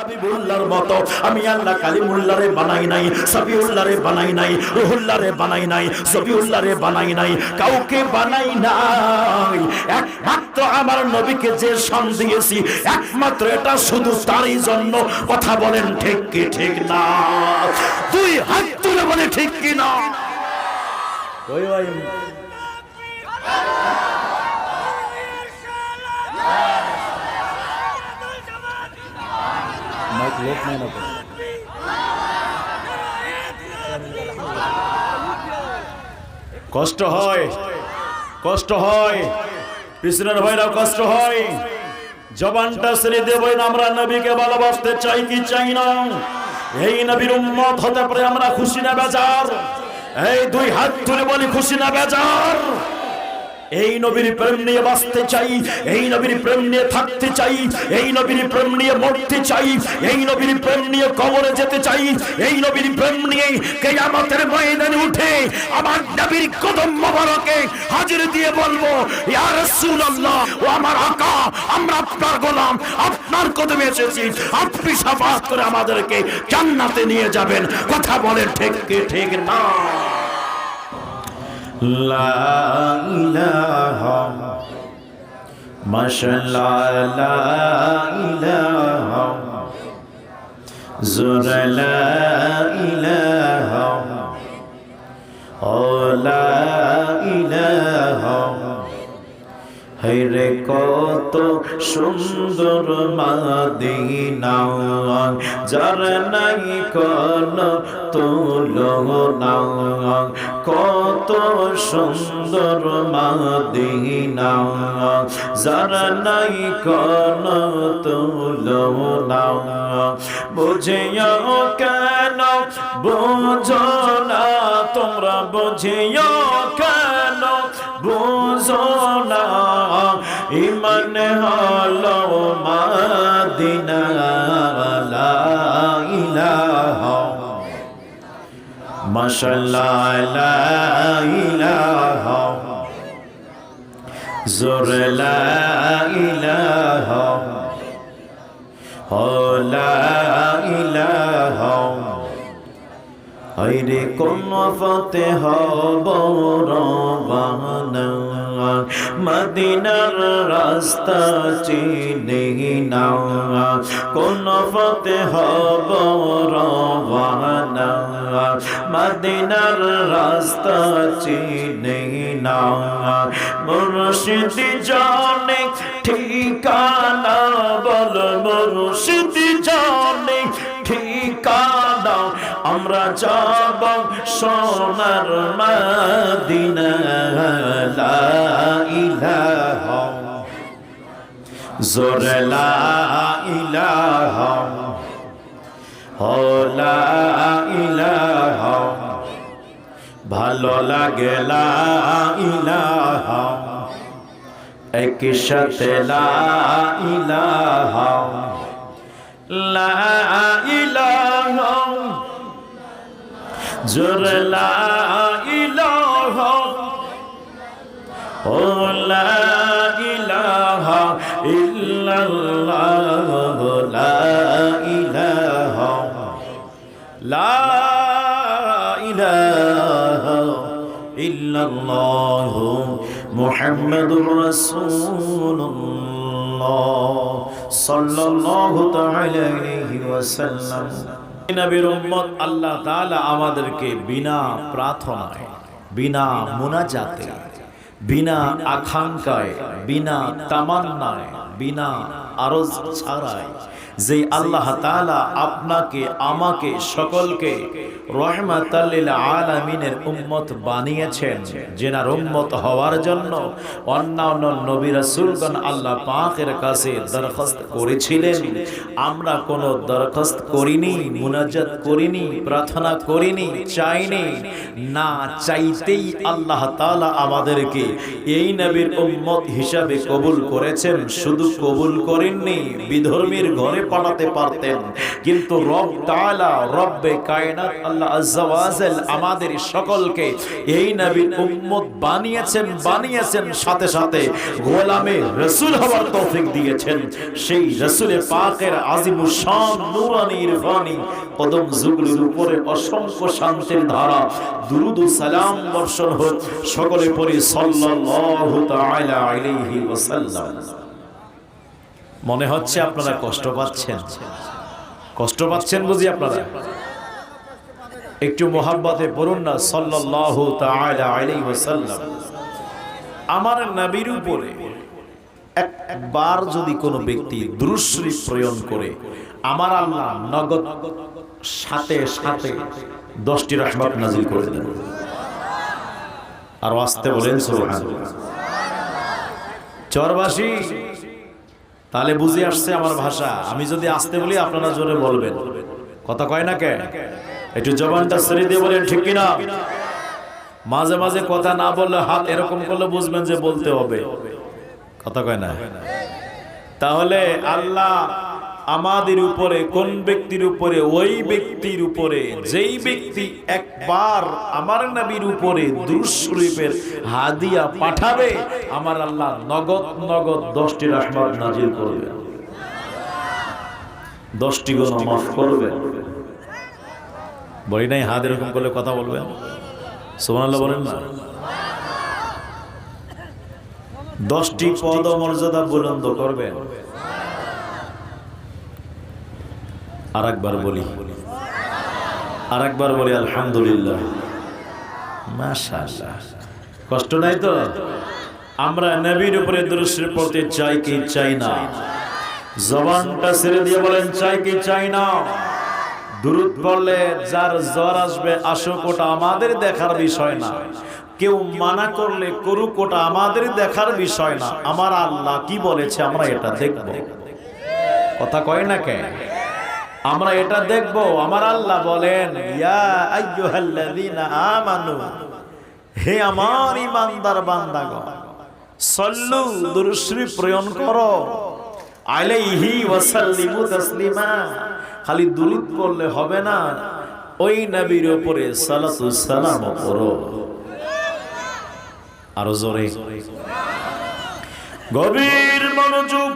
হাবিবুল্লাহর মতো আমি আল্লাহ কালিমুল্লাহরে বানাই নাই, সাবিউল্লাহরে বানাই নাই, রুহুল্লাহরে বানাই নাই, সবিউল্লাহরে বানাই নাই, কাউকে বানাই নাই। একমাত্র আমার নবীকে যে শান দিয়েছি একমাত্র এটা শুধু তারই জন্য। কথা বলেন ঠিক কি ঠিক না? দুই হাত তুলে বলে ঠিক কি না? ওই ওই কষ্ট হয়, কষ্ট হয়, পিছনের ভাইরা কষ্ট হয়। জবানটা ছেড়ে দেব না, আমরা নবীকে ভালোবাসতে চাই কি চাই না? এই নবীর উম্মত হতে পারে আমরা খুশি না বেজার? এই দুই হাত তুলে বলি খুশি না বেজার? এই নবীর প্রেম নিয়ে বাঁচতে চাই, এই নবীর প্রেম নিয়ে থাকতে চাই, এই নবীর প্রেম নিয়ে মরতে চাই, এই নবীর প্রেম নিয়ে কবরে যেতে চাই, এই নবীর প্রেম নিয়ে কিয়ামতের ময়দানে উঠে আমার নবীর কদম মোবারকে হাজির দিয়ে বলবো, ইয়া রাসূলুল্লাহ, ও আমার আকা, আমরা আপনার গোলাম, আপনার কদমে এসেছি, আপনি শাফাআত করে আমাদেরকে জান্নাতে নিয়ে যাবেন। কথা বলেন ঠিক কি ঠিক না? লা ইলাহা মাশাআল্লাহ, লা ইলাহা জোরে লা ইলাহা, ও লা ইলাহা। হায়রে কত সুন্দর মদিনা, যার নাই কোন তুলনা। কত সুন্দর মদিনা, যার নাই কোন তুলনা। বুঝিও কেন বুঝো না তোমরা, বুঝিও কেন বুঝো না? ইমান হলো মদিনা, লা ইলাহা মাশাআল্লাহ, লা ইলাহা জোরে লা ইলাহা, ও লা ইলাহা। আইরে কোন ফতে হব রওয়ানা, মদিনার রাস্তা চিনি না। কোন ফতে হব রওয়ানা, মদিনার রাস্তা চিনি না। মুর্শিদ জানে ঠিকানা, বল মুর্শিদ জানে ঠিকানা। আমরা যাব সোনার মদিনা, লা ইলাহা জোরে লা ইলাহা, ও লা ইলাহা। ভালো লাগে লা ইলাহা, একই সাথে লা ইলাহা, লা ইলাহা জোরে লা ইলাহা, ও লা ইলাহা ইল্লাল্লাহ, লা ইলাহা, লা ইলাহা ইল্লাল্লাহ মুহাম্মাদুর রাসূলুল্লাহ সাল্লাল্লাহু তাআলা আলাইহি ওয়াসাল্লাম। নবীর উম্মত আল্লাহ তাআলা আমাদেরকে বিনা প্রার্থনায়, বিনা মুনাজাতে, বিনা আকাঙ্ক্ষায়, বিনা তামান্নায়, বিনা আরজ ছাড়াই যে আল্লাহ তাআলা আপনাকে আমাকে সকলকে রহমাতাল লিল আলামিনের উম্মত বানিয়েছেন, যেনার উম্মত হওয়ার জন্য অন্যান্য নবী রাসূলগণ আল্লাহ পাকের কাছে দরখাস্ত করেছিলেন। আমরা কোনো দরখাস্ত করিনি, মুনাজাত করিনি, প্রার্থনা করিনি, চাইনি না। চাইতেই আল্লাহ তাআলা আমাদেরকে এই নবীর উম্মত হিসাবে কবুল করেছেন। শুধু কবুল করেননি, বিধর্মীর ঘরে ঘরে পাঠাতে পারতেন, কিন্তু রব তাআলা রব্বে কায়নাত আল্লাহ আজ্জা ওয়া জাল আমাদের সকলকে এই নবীর উম্মত বানিয়েছেন সাথে সাথে গোলামে রাসূল হওয়ার তৌফিক দিয়েছেন। সেই রাসূলে পাকের আজিমুশ শান নূরানি ইরফানি কদম যুগলের উপরে অসংখ্য শান্তির ধারা দুরুদ ও সালাম বর্ষণ হোক। সকলে পড়ি সাল্লাল্লাহু তাআলা আলাইহি ওয়াসাল্লাম। মনে হচ্ছে আপনারা কষ্ট পাচ্ছেন বুঝি আপনারা? একটু মোহাব্বতে পড়ুন না সাল্লাল্লাহু তাআলা আলাইহি ওয়াসাল্লাম। আমার নবীর উপরে একবার যদি কোনো ব্যক্তি দুরূদ শরীফ প্রয়োগ করে, আমার আল্লাহ নগদ সাথে সাথে 10টি রহমত নাযিল করে দেন। আর আস্তে বলেন সুবহানাল্লাহ। চরবাসী তাহলে বুঝে আসছে আমার ভাষা। আমি যদি আস্তে বলি আপনারা জোরে বলবেন, কথা কয় না কে? একটু জবানটা ছেড়ে দিয়ে বলেন ঠিক কিনা। মাঝে মাঝে কথা না বললে হাত এরকম করলে বুঝবেন যে বলতে হবে, কথা কয় না। তাহলে আল্লাহ আমাদের উপরে কোন ব্যক্তির উপরে? ওই ব্যক্তির উপরে যেই ব্যক্তি একবার আমার নবীর উপরে দুরূদ শরীফের হাদিয়া পাঠাবে, আমার আল্লাহ নগদ 10টি রহমত নাজিল করবে, 10টি গুনাহ মাফ করবে। বলি নাই হাত এরকম করলে কথা বলবেন, সুবহানাল্লাহ বলেন না। 10টি পদ ও মর্যাদা বুলন্দ করবেন। আরেকবার বলি আলহামদুলিল্লাহ, মাশাআল্লাহ। কষ্ট নাই তো? আমরা নবীর উপরে দুরূদ শরীফ পড়তে চাই কি চাই না? জবানটা ছেড়ে দিয়ে বলেন চাই কি চাই না? দুরূদ পড়লে যার জ্বর আসবে আসুক, ওটা আমাদের দেখার বিষয় না। কেউ মানা করলে করুক, ওটা আমাদের দেখার বিষয় না। আমার আল্লাহ কি বলেছে আমরা এটা দেখব, কথা কয় না কে? আমরা এটা দেখব। আমার আল্লাহ বলেন ইয়া আইয়ুহাল্লাযীনা আমানু, হে আমার ঈমানদার বান্দাগণ, সাল্লু দুরূদ শরীফ প্রয়োগ করো, আলাইহি ওয়া সাল্লিমু তাসলিমা। খালি দুরূদ পড়লে হবে না, ওই নবীর উপরে সালাতু সালাম করো। আরো জোরে গভীর মনোযোগ।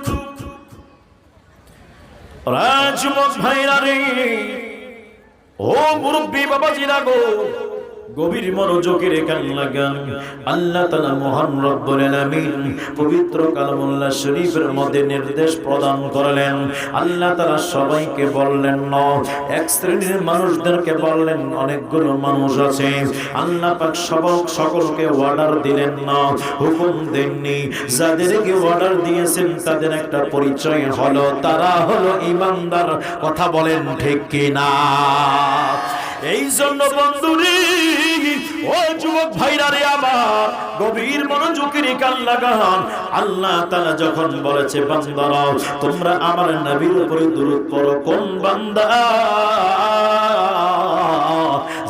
রাজমত ভাইরা রে, ও মুরব্বী বাবাজিরা গো, গভীর মনোযোগের কান লাগান। আল্লাহ তাআলা মহান রব্বুল আলামিন পবিত্র কালামুল্লাহ শরীফের মধ্যে নির্দেশ প্রদান করলেন। আল্লাহ তাআলা সবাইকে বললেন না, এক শ্রেণীর মানুষদেরকে বললেন। অনেকগুলো মানুষ আছে, আল্লাহ পাক সকলকে অর্ডার দিলেন না, হুকুম দেননি। যাদেরকে অর্ডার দিয়েছেন তাদের একটা পরিচয় হলো, তারা হলো ঈমানদার। কথা বলেন ঠিক কিনা? এই জন্য বন্ধুরে, ও যুবক ভাইরা রে আমার, গভীর মনোযোগের কান লাগান। আল্লাহ তাআলা যখন বলেছে বান্দারা তোমরা আমার নবীর উপরে দুরূদ পড়ো, কোন বান্দা?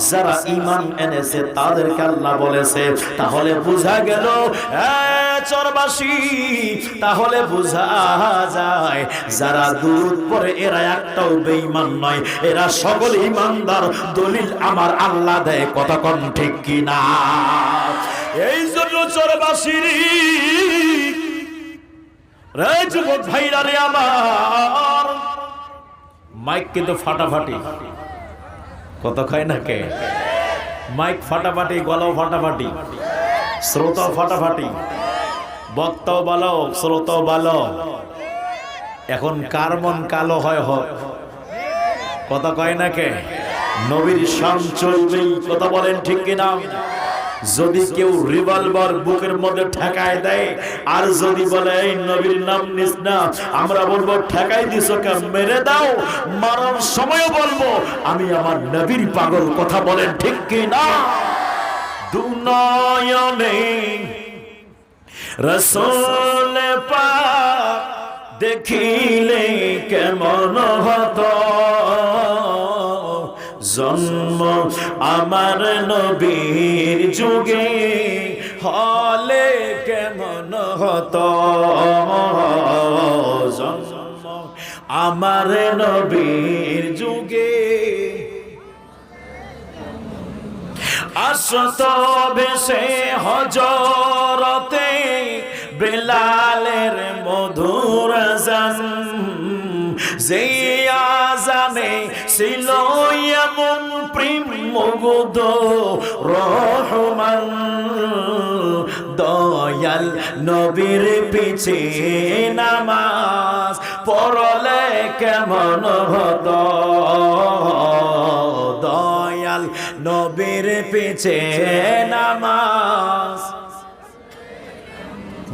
যারা ঈমান এনেছে তাদেরকে আল্লাহ বলেছে। তাহলে বোঝা গেল চরবাসী, তাহলে বোঝা যায় যারা দুরূদ পড়ে এরা একটাও বেঈমান নয়, এরা সকল ঈমানদার। দলিল আমার আল্লাহ দেয়, কথা কোন ঠিক কিনা? এই জন্য চরবাসী রে, যুবক ভাইরা রে আমার, মাইক কিন্তু ফাটাফাটি, কত খায় না কে? মাইক ফাটাফাটি, গলাও ফাটাফাটি, শ্রোতাও ফাটাফাটি, বক্তাও ভালো, শ্রোতাও ভালো। এখন কার মন কালো হয় হোক, কথা কয় না কে? নবীর শান চলবেই, কথা বলেন ঠিক কিনা? যদি কেউ রিভলভার বুকের মধ্যে ঠেকায় দেয় আর যদি বলে এই নবীর নাম নিস না, আমরা বলবো ঠেকাই দিছো কেন, মেরে দাও। মারার সময় বলবো আমি আমার নবীর পাগল, কথা বলেন ঠিক কিনা? দুনয়নে রাসূল পাক দেখিলে কেমন হতো, জন্ম আমার নবীর যুগে হলে কেমন হতো, জন্ম আমার নবীর যুগে আসত বেশে হজরতে বেলালের মধুর আযান যে আযানে ছিল এমন প্রেম মুগ্ধ রহমান দয়াল নবীর পিছে নামাজ পড়লে কেমন হতো দয়াল নবীর পিছে নামাজ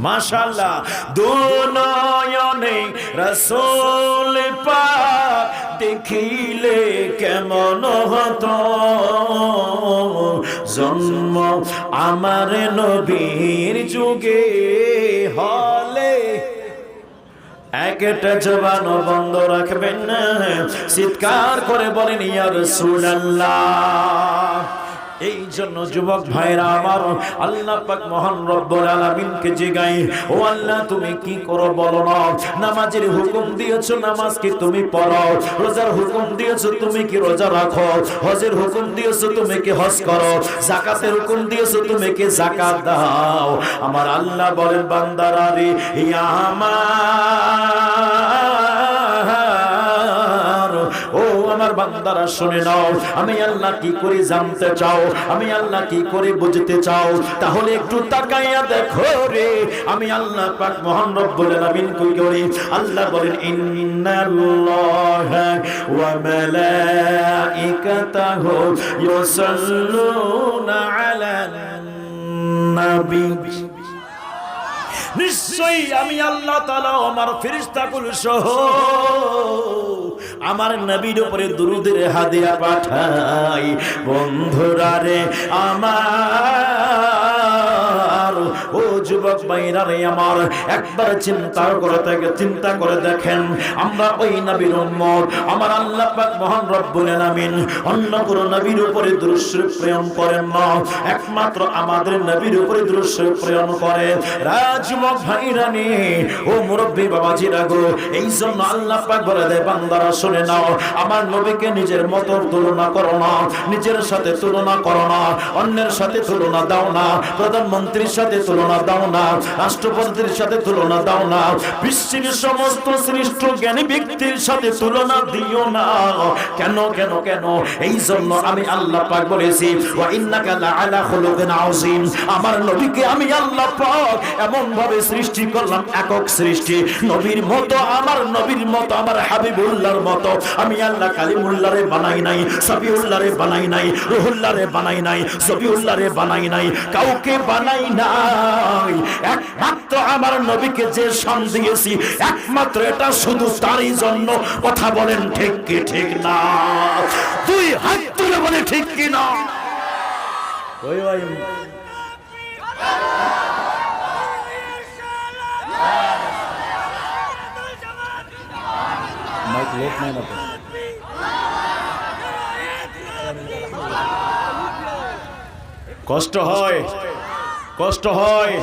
মাশাআল্লাহ দুনয়নে রাসূল পাক দেখিলে কেমন হতো জন্ম আমার নবীর যুগে হলে একটা জবান বন্ধ রাখবেন না চিৎকার করে বলেন ইয়া রাসূলুল্লাহ এই জন্য যুবক ভাইরা আমার আল্লাহ পাক মহান রব্বুল আলামিনকে জিগাই ও আল্লাহ তুমি কি করো বলো না নামাজের হুকুম দিয়েছো নামাজ কি তুমি পড়ো রোজার হুকুম দিয়েছো তুমি কি রোজা রাখো হজের হুকুম দিয়েছো তুমি কি হজ করো যাকাতের হুকুম দিয়েছো তুমি কি যাকাত দাও আমার আল্লাহ বলেন বান্দারা রে ইয়া ও আমার বান্দারা শুনে নাও আমি আল্লাহ কি করে জানতে চাও আমি আল্লাহ কি করে বুঝতে চাও তাহলে একটু তাকাইয়া দেখো রে আমি আল্লাহ পাক মহান রব্বুল আলামিন কই করে আল্লাহ বলেন ইন্নাল্লাহা ওয়া মালাইকাতাহু ইউসাল্লুনা আলান নবী নিশ্চয়ই আমি আল্লাহ তাআলা আমার ফেরেশতাকুল সহ আমার নবীর উপরে দুরূদের হাদিয়া পাঠাই বন্ধুরা রে আমার ও যুবক ভাইরা রে আমার একবার চিন্তা করে দেখেন আমরা ওই নবীর উম্মত আমার আল্লাহ পাক মহান রব্বুল আলামিন অন্য কোন নবীর উপরে দুরূদ শরীফ প্রেরণ করেন না একমাত্র আমাদের নবীর উপরে দুরূদ শরীফ প্রেরণ করে যুবক ভাইরা নে ও মুরব্বি বাবাজিরা গো এই জন্য আল্লাহ পাক বলে দেয় বান্দারা শুনে নাও আমার নবীকে নিজের মতো তুলনা করো না নিজের সাথে তুলনা করো না অন্যের সাথে তুলনা দাও না প্রধানমন্ত্রীর সাথে তুলনা দাও না রাষ্ট্রপতির সাথে তুলনা দাও না বিশ্বের সমস্ত শ্রেষ্ঠ জ্ঞানী ব্যক্তির সাথে তুলনা দিও না কেন কেন কেন এই জন্য আমি আল্লাহ পাক বলেছি ওয়া ইন্নাকা লাআলা খুলুকিন আযীম আমার নবীকে আমি আল্লাহ পাক এমন ভাবে সৃষ্টি করলাম একক সৃষ্টি নবীর মতো আমার হাবিবুল্লাহর মতো আমি আল্লাহ কালিমুল্লাহরে বানাই নাই সবিউল্লাহরে বানাই নাই রুহুল্লাহরে বানাই নাই সবিউল্লাহরে বানাই নাই কাউকে বানাই নাই একমাত্র আমার নবীকে যে শান দিয়েছি একমাত্র এটা শুধু তারই জন্য কথা বলেন ঠিক কি ঠিক না দুই হাত তুলে বলে ঠিক কি না ওই ভাই মাইক লোক নাই না কষ্ট হয়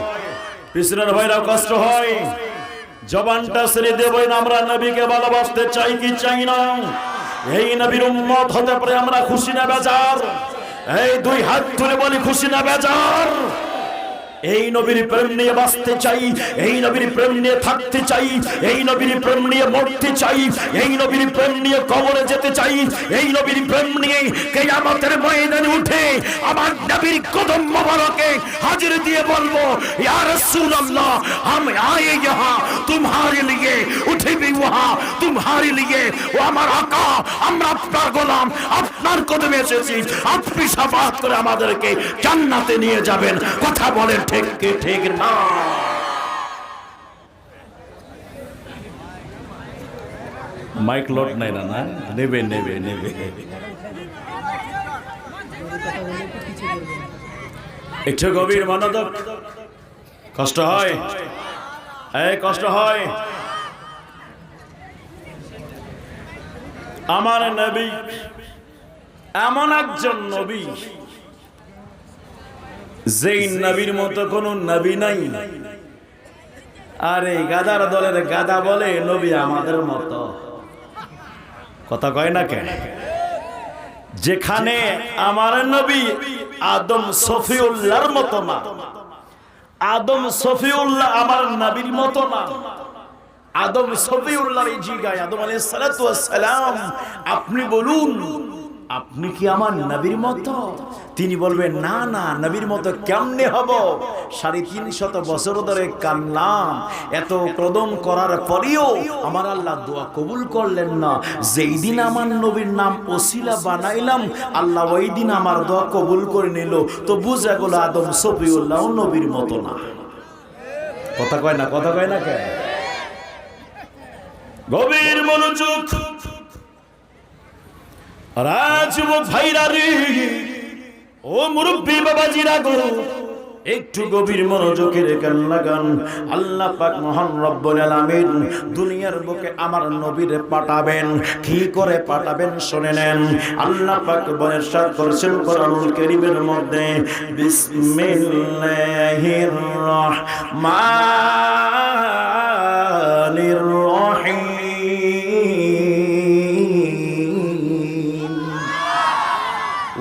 পিছনের ভাইরা কষ্ট হয় জবানটা ছেড়ে দেবই না আমরা নবীকে ভালোবাসতে চাই কি চাই না এই নবীর উম্মত হতে পারে আমরা খুশি না বেজার এই দুই হাত তুলে বলি খুশি না বেজার এই নবীর প্রেম নিয়ে বাঁচতে চাই এই নবীর প্রেম নিয়ে থাকতে চাই এই নবীর প্রেম নিয়ে মরতে চাই এই নবীর প্রেম নিয়ে কবরে যেতে চাই এই নবীর প্রেম নিয়ে কিয়ামতের ময়দানে উঠে আমার নবীর কদম মোবারকে হাজির দিয়ে বলবো ইয়া রাসূলুল্লাহ हम आए यहाँ तुम्हारे लिए उठे भी वहाँ तुम्हारे लिए ও আমার আকা আমরা আপনার গোলাম আপনার কদমে এসেছি আপনি শাফাআত করে আমাদেরকে জান্নাতে নিয়ে যাবেন কথা বলেন ঠিক কি ঠিক না মাইক লোড নাই না নেবে একটু গভীর মনোযোগ কষ্ট হয় আমার নবী এমন একজন নবী যেই নবীর মতো কোন নবী নাই আরে গাদার দলের গাদা বলে নবী আমাদের মতো কথা কয় না কেন? যেখানে আমার নবী আদম সফিউল্লাহর মতো না, আদম সফিউল্লাহ আমার নবীর মতো না, আদম সফিউল্লাহর এই জায়গায় আদম আলাইহিস সালাতু ওয়াস সালাম আপনি বলুন আপনি কি আমার নবীর মতো? তিনি বলবেন না না, নবীর মতো কেমনে হব? ৩৫০ বছর ধরে কান্নাম, এত ক্রদন করার পরেও আমার আল্লাহ দোয়া কবুল করলেন না। যেই দিন আমার নবীর নাম ওসিলা বানাইলাম, আল্লাহ ওই দিন আমার দোয়া কবুল করে নিল। তো বুঝা গেল আদম সফিউল্লাহ নবীর মতো না। কথা কয় না? কথা কয় না কেন? গভীর মনোযোগ যুবক ভাইরা রে, ও মুরব্বী বাবাজিরা গো, একটু গভীর মনোযোগের কান লাগান। আল্লাহ পাক মহান রব্বুল আলামিন দুনিয়ার বুকে আমার নবীরে পাঠাবেন। কি করে পাঠাবেন শুনে নেন। আল্লাহ পাক বর্ণনা করেছেন কোরআনুল কারীমের মধ্যে, বিসমিল্লাহির রহমানির রহিম।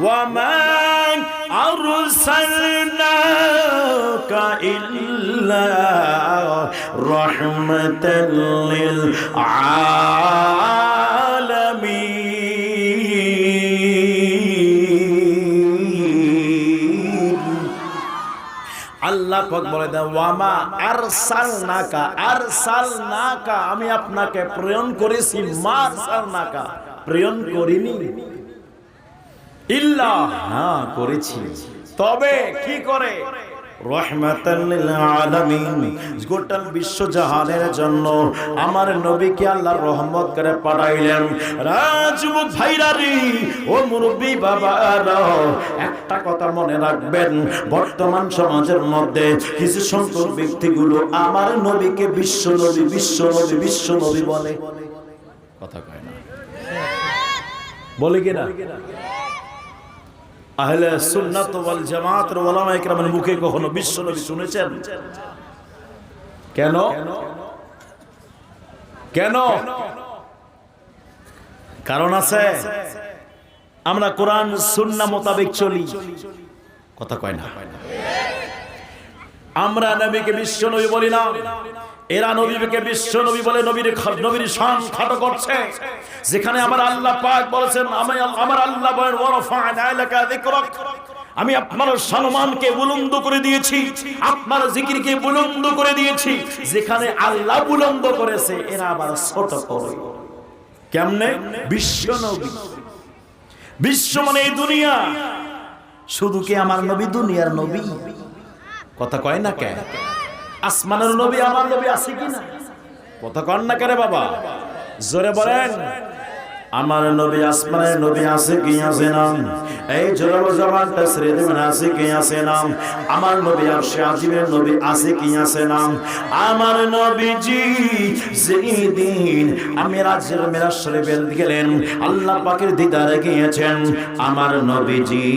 وما أرسلناك إلا رحمة للعالمين। আল্লাহ পাক বলে দেন ওয়ামা আরসালনাকা, আরসালনাকা আমি আপনাকে প্রেরণ করেছি, মা আরসালনাকা প্রেরণ করিনি, ইল্লা না করেছি, তবে কি করে রহমাতাল লিল আলামিন, গোটা বিশ্ব জাহানের জন্য আমার নবীকে আল্লাহর রহমত করে পাঠাইলেন। রাজযুবক ভাইরা রে, ও মুরব্বি বাবারা, একটা কথা মনে রাখবেন, বর্তমান সমাজের মধ্যে কিছু সংখ্যক ব্যক্তিগুলো আমার নবীকে বিশ্ব নবী বিশ্ব নবী বিশ্ব নবী বলে। কথা কয় না? বলে কিনা? আহলে সুন্নাত ওয়াল জামাতের উলামায়ে কেরামের মুখে কখনো বিশ্বনবী শুনেছেন? কেন? কেন? কারণ আছে। আমরা কোরআন সুন্নাহ মোতাবেক চলি। কথা কয় না? আমরা নবীকে বিশ্বনবী বলি না, এরা নবীকে বিশ্বনবী বলে, নবীর শান খাটো করছে। যেখানে আমার আল্লাহ পাক বলেছেন, আমার আল্লাহ বলেন ওয়ারফা'না লাকা যিকরাক, আমি আপনার সম্মানকে বুলন্দ করে দিয়েছি, আপনার জিকিরকে বুলন্দ করে দিয়েছি। যেখানে আল্লাহ বুলন্দ করেছে, এরা আবার ছোট করে। কেমনে? বিশ্বনবী। বিশ্ব মানে এই দুনিয়া। শুধু কি আমার নবী দুনিয়ার নবী? কথা কয় না কেন? আসমানের নবী আমার নবী আছে কিনা? কথা কন না কেন বাবা? জোরে বলেন। আমার নবী আসমানের নবী আছে কি আছে না? এই জোরে জবানটা ছেড়ে দেবেন, আছে কি আছে না? আমার নবী আরশে আজিমের নবী আছে কি আছে না? আমার নবীজি যেদিন আমি রাজ্যের মেরাজ শরীফে গেলেন, আল্লাহ পাকের দিদারে গিয়েছেন, আমার নবীজি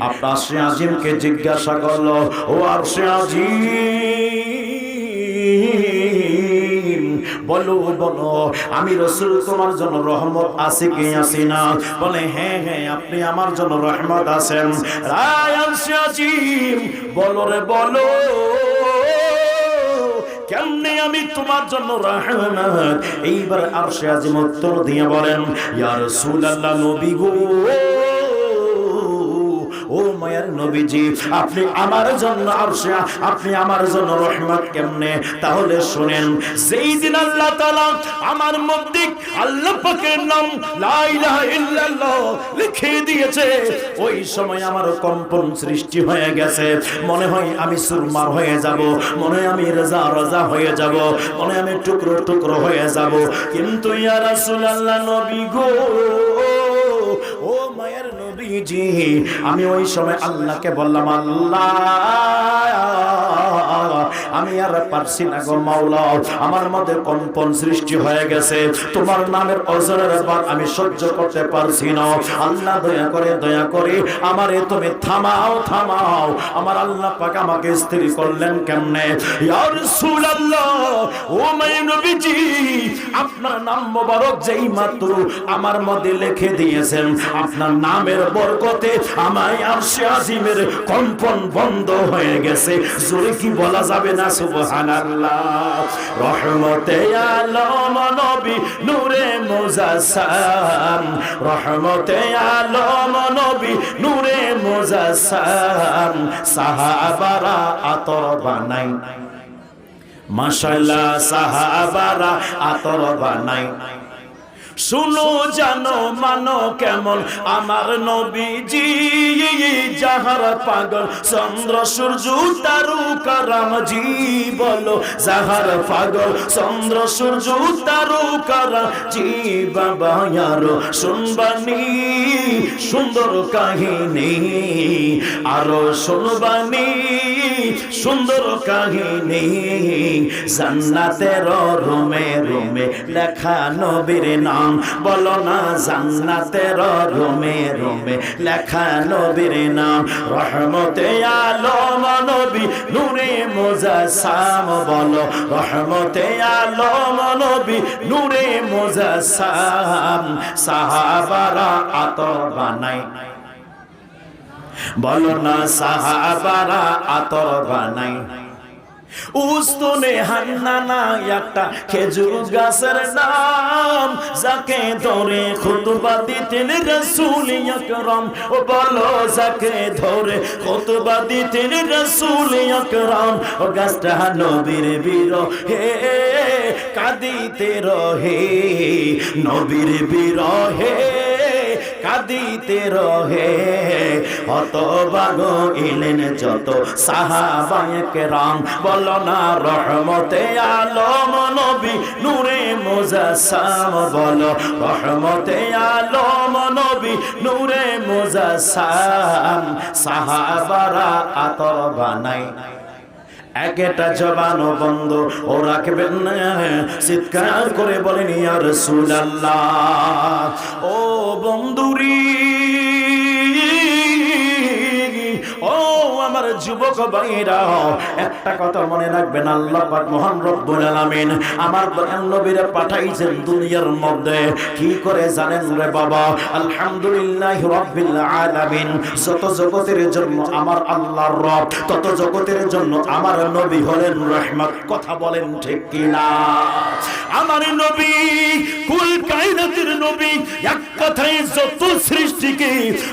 আপনার আরশে আজিমকে জিজ্ঞাসা করলো, ও আরশে আজিম বলো বলো, আমি রাসূল তোমার জন্য রহমত আছে কি আছে না? বলে হ্যাঁ হ্যাঁ, আপনি আমার জন্য রহমত আছেন। আরশে আজিম বলো রে বলো, কেমনে আমি তোমার জন্য রহমত? এইবার আরশে আজিম উত্তর দিয়ে বলেন, ইয়া রাসূলুল্লাহ, নবী গো, ও মায়ার নবীজি, আপনি আমার জন্য আরশে, আপনি আমার জন্য রহমত কেমনে? তাহলে শুনেন, যেই দিন আল্লাহ তাআলা আমার মধ্যে আল্লাহ পাকের নাম লা ইলাহা ইল্লাল্লাহ লিখে দিয়েছে, ওই সময় আমার কম্পন সৃষ্টি হয়ে গেছে। মনে হয় আমি সুরমার হয়ে যাব, মনে হয় আমি রাজা রাজা হয়ে যাব, মনে হয় আমি টুকরো টুকরো হয়ে যাব। কিন্তু ইয়া রাসূলুল্লাহ, নবী গো, ও মায়ের নবীজি, আমি ওই সময় আল্লাহকে বললাম, আল্লাহ আমি আর পারছি না গো মাওলা, আমার মধ্যে কম্পন সৃষ্টি হয়ে গেছে, তোমার নামের অজরের বাদ আমি সহ্য করতে পারছি না। আল্লাহ দয়া করে আমারে তুমি থামাও থামাও। আমার আল্লাহ পাক আমাকে স্থির করলেন কেমনে? ইয়া রাসূলুল্লাহ, ও মাই নবীজি, আপনার নাম মোবারক যেই মাত্র আমার মধ্যে লিখে দিয়েছেন, আপনার নামের বরকতে আমার আরশে আজিমের কম্পন বন্ধ হয়ে গেছে। জোরে কি বলা যাবে না সুবহানাল্লাহ? রহমতে আলম নবী নূরে মুজাসসাম, রহমতে আলম নবী নূরে মুজাসসাম, সাহাবারা আতর বানাই, মাশাআল্লাহ সাহাবারা আতর বানাই। শুনো জানো মানো কেমন আমার নবীজি, যাহার পাগল চন্দ্র সূর্য তারকা রামজি, বলো যাহার পাগল চন্দ্র সূর্য তারকা রামজি। বাবা আরো শুনবানি সুন্দর কাহিনী, আরো শুনবানি সুন্দর কাহিনী, জান্নাতের রুমে রুমে লেখা নবীর নাম, বলো না জান্নাতের রুমে রুমে লেখা নবীর নাম। রহমতে আলম নবী নূরে মুজাসসাম, বলো রহমতে আলম নবী নূরে মুজাসসাম, সাহাবারা আতর বানাই, বলো না সাহাবারা আতর বানাই। উস্তনে হান্নানা একটা খেজুর গাছের নাম, যাকে ধরে খুতবা দিতেন রাসূল আকরাম, ও বলো যাকে ধরে খুতবা দিতেন রাসূল আকরাম। ও গাছটা নবীর বিরহে কাঁদিতে রহে, নবীর বিরহে কাঁদিতে রহে। হতভাগ এলেন যত সাহাবায়ে কেরাম, বলো না রহমতে আলম নবী নূরে মুজাসসাম, বলো রহমতে আলম নবী নূরে মুজাসসাম, সাহাবারা আতর বানাই। একটা জবান বন্ধ ও রাখবেন না, চিৎকার করে বলেন ইয়া রাসূলুল্লাহ। ও বন্ধুরি, ও আমার যুবক ভাইরা, একটা কথা মনে রাখবেন, আল্লাহ পাক মহান রব্বুল আলামিন আমার দয়াল নবীরে পাঠাইছেন দুনিয়ার মধ্যে কি করে জানেন রে বাবা? আলহামদুলিল্লাহ রাব্বিল আলামিন। যত জগতের জন্য আমার আল্লাহর রব, তত জগতের জন্য আমার নবী হলেন রহমত। কথা বলেন ঠিক কি না? আমার নবী কুল কায়নাতের নবী। এক কথায় যত সৃষ্টিকে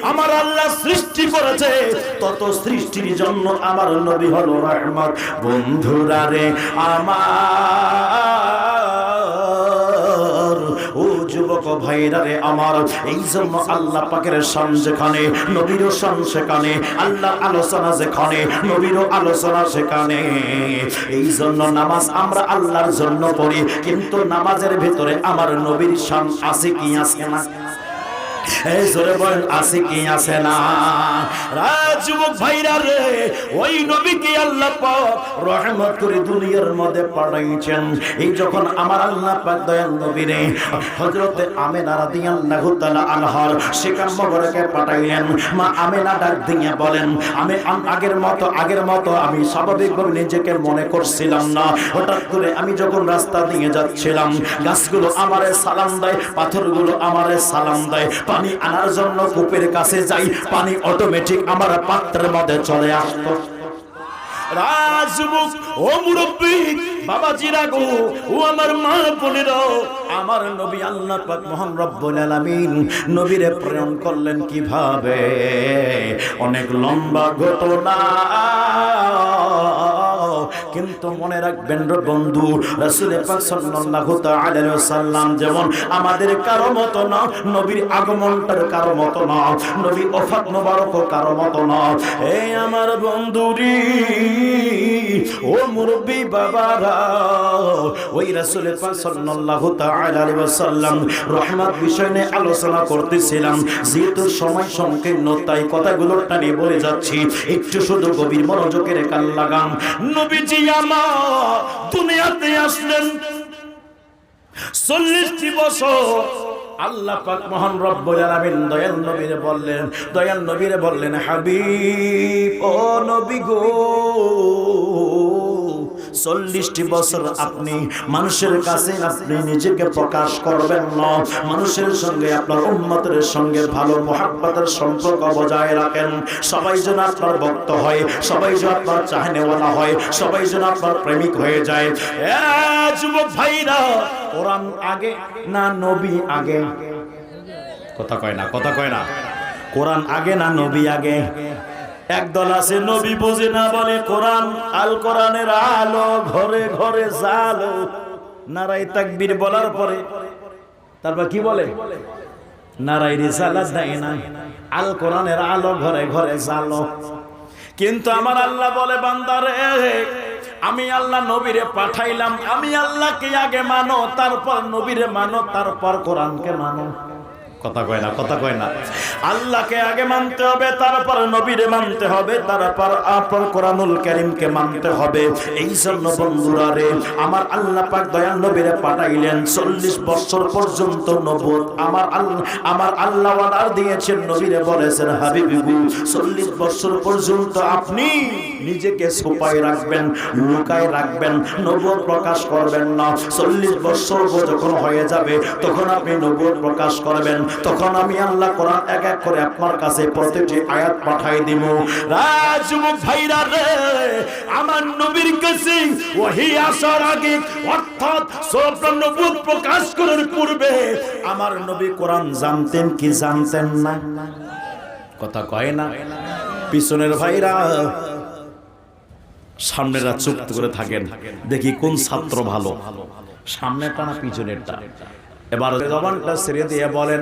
আমার আল্লাহ সৃষ্টি করেছে, তত সৃষ্টির জন্য আমার নবী হলো রহমত। বন্ধুরা রে আমার, ও যুবক ভাইরা রে আমার, এই জন্য আল্লাহ পাকের শান যেখানে, নবীরও শান সেখানে, আল্লাহর আলোচনা যেখানে, নবীরও আলোচনা সেখানে। এই জন্য নামাজ আমরা আল্লাহর জন্য পড়ি, কিন্তু নামাজের ভিতরে আমার নবীর শান আছে কি আছে না? এই জোরে বলেন আছে কি আছে না? যুবক ভাইরা রে, ওই নবীকে আল্লাহ পাক রহমত করে দুনিয়ার মধ্যে পাঠাইছেন। এই যখন আমার আল্লাহ পাক দয়াল নবীরে হযরতে আমেনা রাদিয়াল্লাহু তাআলা আনহার সেখান মোবারকে পাঠাইলেন। মা আমেনা ডাক দিয়ে বলেন, আমি আগের মতো আমি স্বাভাবিকভাবে নিজেকে মনে করছিলাম না। হঠাৎ করে আমি যখন রাস্তা দিয়ে যাচ্ছিলাম, গাছগুলো আমারে সালাম দেয়, পাথরগুলো আমারে সালাম দেয়। পানি আনার জন্য কূপের কাছে যাই, পানি অটোমেটিক আমার পাত্রের মধ্যে চলে আসতো। রাজবুক ও মুরব্বি বাবাজিরা গো, ও আমার মা বোনেরা, আমার নবী আল্লাহ পাক মহান রব্বুল আলামিন নবীরে প্রেরণ করলেন কিভাবে? অনেক লম্বা ঘটনা, কিন্তু মনে রাখবেন রে বন্ধু, রাসূল পাক সাল্লাল্লাহু তাআলা আলাইহি ওয়াসাল্লাম যেমন আমাদের কারো মত না, নবীর আগমনটার কারো মত না, নবী ওফাত মোবারক কারো মত না। এই আমার বন্ধুরি, ও মুরব্বি বাবারা, ওই রাসূল পাক সাল্লাল্লাহু তাআলা আলাইহি ওয়াসাল্লাম রহমত বিষয় নিয়ে আলোচনা করতেছিলাম। যেহেতু সময় সংকীর্ণ, তাই কথাগুলো টানি বলে যাচ্ছি, একটু শুধু গভীর মনোযোগের কান লাগান। নবীজি আমার দুনিয়াতে আসলেন 40টি বছর। আল্লাহ পাক মহান রব্বুল আলামিন দয়াল নবীরে বললেন হাবিব ও নবী গো 40টি বছর আপনি মানুষের কাছে আপনি নিজেকে প্রকাশ করবেন না, মানুষের সঙ্গে আপনার উম্মতের সঙ্গে ভালো মহব্বতের সম্পর্ক বজায় রাখেন। সবাই যেন আপনার ভক্ত হয়, সবাই যেন আপনার চাহনেওয়ালা হয়, সবাই যেন আপনার প্রেমিক হয়ে যায়। যুবক ভাইরা, কোরআন আগে না নবী আগে? কথা কয় না কোরআন আগে না নবী আগে? একদল আছে নবী বুঝে না, বলে কোরআন আল কোরআনের আলো ঘরে ঘরে জালো। নারায়ে তাকবীর বলার পরে তারপর কি বলে? নারায়ে রিসালাত দেয় না, আল কোরআনের আলো ঘরে ঘরে জালো। কিন্তু আমার আল্লাহ বলে বান্দারে, আমি আল্লাহ নবীরে পাঠাইলাম, আমি আল্লাহকে আগে মানো, তারপর নবীরে মানো, তারপর কোরআনকে মানো। কথা কয় না আল্লাহকে আগে মানতে হবে, তারপর নবীরে মানতে হবে, তারপর কোরআনুল কারীমকে মানতে হবে। এই জন্য বন্ধুরা রে, আমার আল্লাহ পাক দয়াল নবীরে পাঠাইলেন 40 বছর পর্যন্ত নবুয়ত আমার আল্লাহ ওয়াদা দিয়েছেন, নবীরে বলেছেন হাবিবি 40 বছর পর্যন্ত আপনি নিজেকে ছুপায় রাখবেন, লুকায় রাখবেন, নবুয়ত প্রকাশ করবেন না। 40 বছর যখন হয়ে যাবে তখন আপনি নবুয়ত প্রকাশ করবেন, তখন আমি আল্লাহ কোরআন এক এক করে আপনার কাছে প্রতিটি আয়াত পাঠাই দিব। যুবক ভাইরা রে, আমার নবীর কাছে ওহী আসার আগে, অর্থাৎ সূরা নবুয়ত প্রকাশ করার পূর্বে আমার নবী কোরআন জানতেন কি জানতেন না? কথা কয় না। পিছনের ভাইরা, সামনেরা চুপ করে থাকেন, দেখি কোন ছাত্র ভালো, সামনেরটা না পিছনেরটা। এবার জবানটা ছেড়ে দিয়ে বলেন,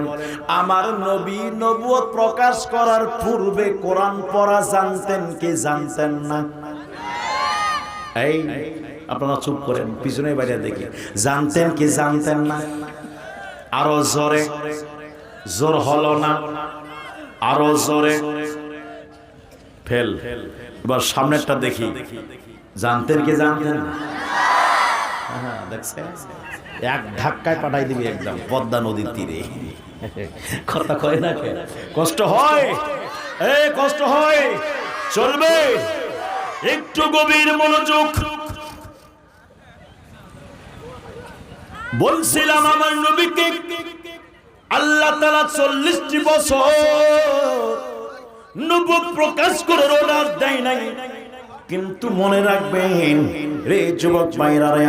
আমার নবী নবুয়ত প্রকাশ করার পূর্বে কোরআন পড়া জানতেন কি জানতেন না? এই আপনারা চুপ করেন, পিছনে বাইরে দেখি, জানতেন কি জানতেন না? আরো জোরে, জোর হলো না, আরো জোরে, ফেল। এবার সামনেরটা দেখি, জানতেন কি জানতেন না? হ্যাঁ, দেখছেন, এক ধাক্কায় পাঠাই দিবি একদম পদ্মা নদীর তীরে। কথা কয় না, কষ্ট হয়, কষ্ট হয়, চলবে, একটু গভীর মনোযোগ। বলছিলাম আমার নবীকে আল্লাহ তাআলা 40টি বছর নবুয়ত প্রকাশ করার অর্ডার দেয় নাই। কিন্তু মনে রাখবেন রে যুবক ভাইরা রে,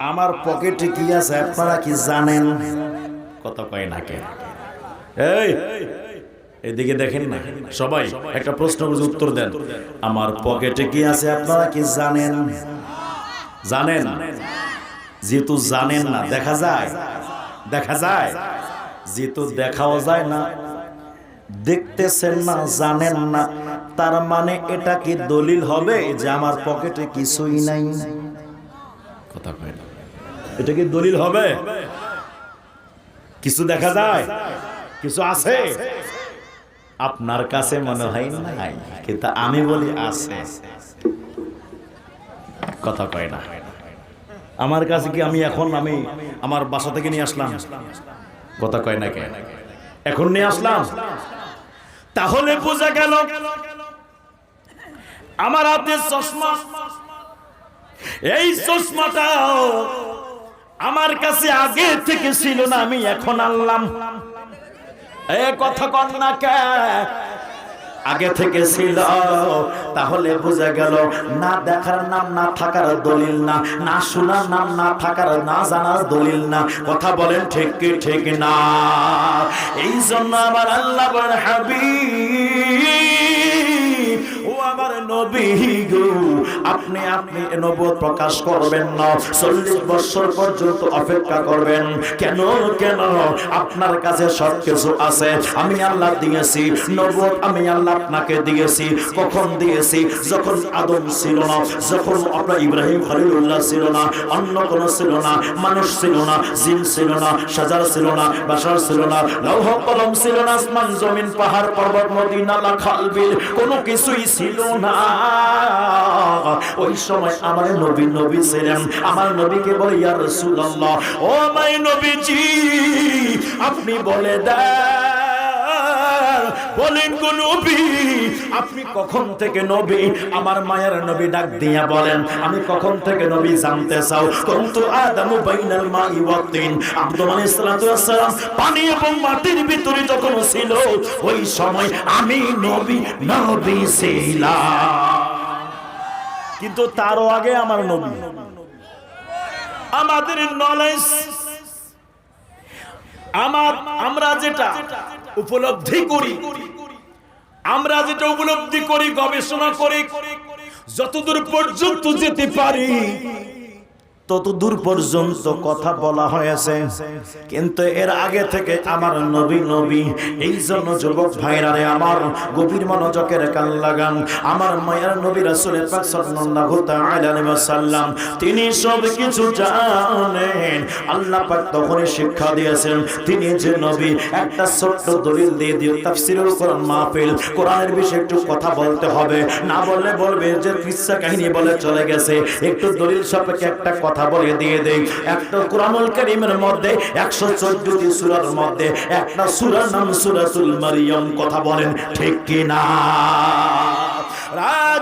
আমার পকেটে কি আছে আপনারা কি জানেন? কথা কয় না কে? এদিকে দেখেন না সবাই, একটা প্রশ্ন বুঝে উত্তর দেন। আমার পকেটে কি আছে আপনারা কি জানেন? জানেন? যেহেতু জানেন না, দেখা যায়, যেহেতু দেখাও যায় না, দেখতেছেন না, জানেন না, তার মানে এটা কি দলিল হবে যে আমার পকেটে কিছুই নাই? কথা কয় না, এটা কি দলিল হবে? কিছু দেখা যায়, কিছু আছে, আপনার কাছে মনে হয় নাই, কিন্তু আমি বলি আছে। কথা কয় না। আমার কাছে কি আমি আমার বাসা থেকে নিয়ে আসলাম? কথা কয় না কে? এখন নিয়ে আসলাম, তাহলে বোঝা গেল আমার হাতে চশমা, এই চশমাটাও আমার কাছে আগে থেকে ছিল না, আমি এখন আনলাম। কথা কন না কে? আগে থেকে ছিল, তাহলে বোঝা গেল না দেখার নাম না থাকার দলিল না, না শোনার নাম না থাকার না জানার দলিল না। কথা বলেন ঠিক কি ঠিক না? এই জন্য আমার আল্লাহ বলেন হাবিব ও আমার নবী গো, আপনি নবুয়ত প্রকাশ করবেন না, 40 বছর পর্যন্ত অপেক্ষা করবেন। কেন? আপনার কাছে সব কিছু আছে, আমি আল্লাহ দিয়েছি নবুয়ত, আমি আল্লাহ আপনাকে দিয়েছি। কখন দিয়েছি? যখন আদম ছিল না, যখন আপনার ইব্রাহিম খলিলুল্লাহ ছিল না, অন্য কোন ছিল না, মানুষ ছিল না, জিন ছিল না, শাজার ছিল না, বাশার ছিল না, লৌহ কলম ছিল না, আসমান জমিন পাহাড় পর্বত নদী নালা খাল বিল কোনো কিছুই ছিল না। ওই সময় আমার নবী ছিলেন। আমার নবীকে বলে ইয়া রাসূলুল্লাহ, ও মাই নবীজি আপনি বলে দেন, বলেন গো নবী আপনি কখন থেকে নবী? আমার মায়ের নবী ডাক দিয়া বলেন, আমি কখন থেকে নবী জানতে চাও? কুনতু আদামু বাইনাল মাই ওয়াত তিন, আদম আলাইহিস সালাতু ওয়াস সালাম পানি এবং মাটির ভিতরে যখন ছিল ওই সময় আমি নবী ছিলাম। কিন্তু তারও আগে আমার নবী। আমাদের নলেজ আমরা যেটা উপলব্ধি করি, গবেষণা করি, যতদূর পর্যন্ত যেতে পারি ততদূর পর্যন্ত কথা বলা হয়েছে। কিন্তু এর আগে থেকে আমার নবী। এই জন্য যুবক ভাইরা রে আমার, গভীর মনোযোগের কান লাগান। আমার মায়ের নবী রাসূল পাক সাল্লাল্লাহু তাআলা আলাইহি ওয়াসাল্লাম তিনি সব কিছু জানেন। আল্লাহ পাক তখনই শিক্ষা দিয়েছেন তিনি যে নবী। একটা ছোট্ট দলিল দিয়ে দিও, তাফসীরুল কোরআন মাহফিল, কোরআনের বিষয়ে একটু কথা বলতে হবে, না বললে বলবে যে কিসসা কাহিনী বলে চলে গেছে। একটু দলিল সাপেক্ষে একটা কথা বলে দিয়ে দেই। একটা কোরআনুল কারীমের মধ্যে 114টি সূরার মধ্যে একটা সূরার নাম সূরাতুল মারইয়াম। কথা বলেন ঠিক কি না?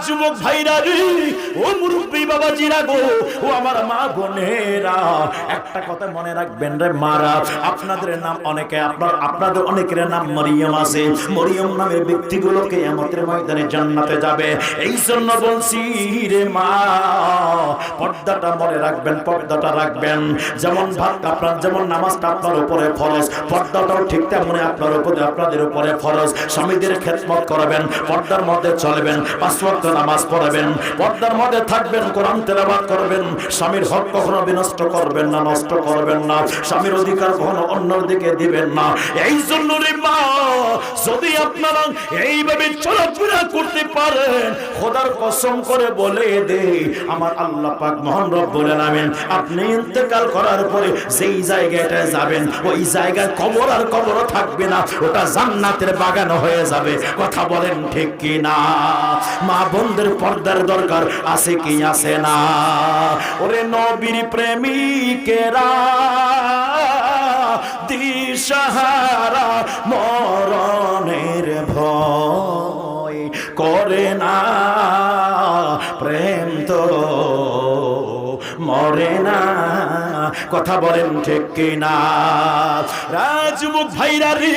যুবক ভাইরা রে, ও মুরব্বী বাবাজিরা গো, ও আমার মা বোনেরা, একটা কথা মনে রাখবেন রে মারা, আপনাদের নাম আপনাদের অনেকের নাম মরিয়ম আছে। মরিয়ম নামের ব্যক্তিগুলো কিয়ামতের ময়দানে জান্নাতে যাবে। এই জন্য বলছি রে মা, পর্দাটা মনে রাখবেন, পর্দাটা রাখবেন। যেমন যেমন নামাজটা আপনার উপরে ফরজ, পর্দাটাও ঠিক তেমনি আপনাদের উপরে ফরজ। স্বামীদের খেদমত করবেন, পর্দার মধ্যে চলবেন, 5 ওয়াক্ত নামাজ পড়বেন, পর্দার মধ্যে থাকবেন, কোরআন তেলাওয়াত করবেন। স্বামীর হক কখনো বিনষ্ট করবেন না, নষ্ট করবেন না। স্বামীর অধিকার কখনো অন্যর দিকে দিবেন না। এই জন্য রে মা, যদি আপনারা এইভাবে চলাফেরা করতে পারেন, খোদার কসম করে বলে দেই, আমার আল্লাহ পাক মহান রব্বুল আলামিন আপনি ইন্তেকাল করার পরে যেই জায়গাটায় যাবেন ওই জায়গায় কবর আর কবর থাকবে না, ওটা জান্নাতের বাগান হয়ে যাবে। কথা বলেন ঠিক কি না? মা বোনদের পর্দার দরকার আছে কি আছে না? ওরে নবীর প্রেমিকেরা দিশাহারা মরণের ভয় করে না, প্রেম তো মরে না। কথা বলেন ঠিক কি না? রাজমুখ ভাইরা রে,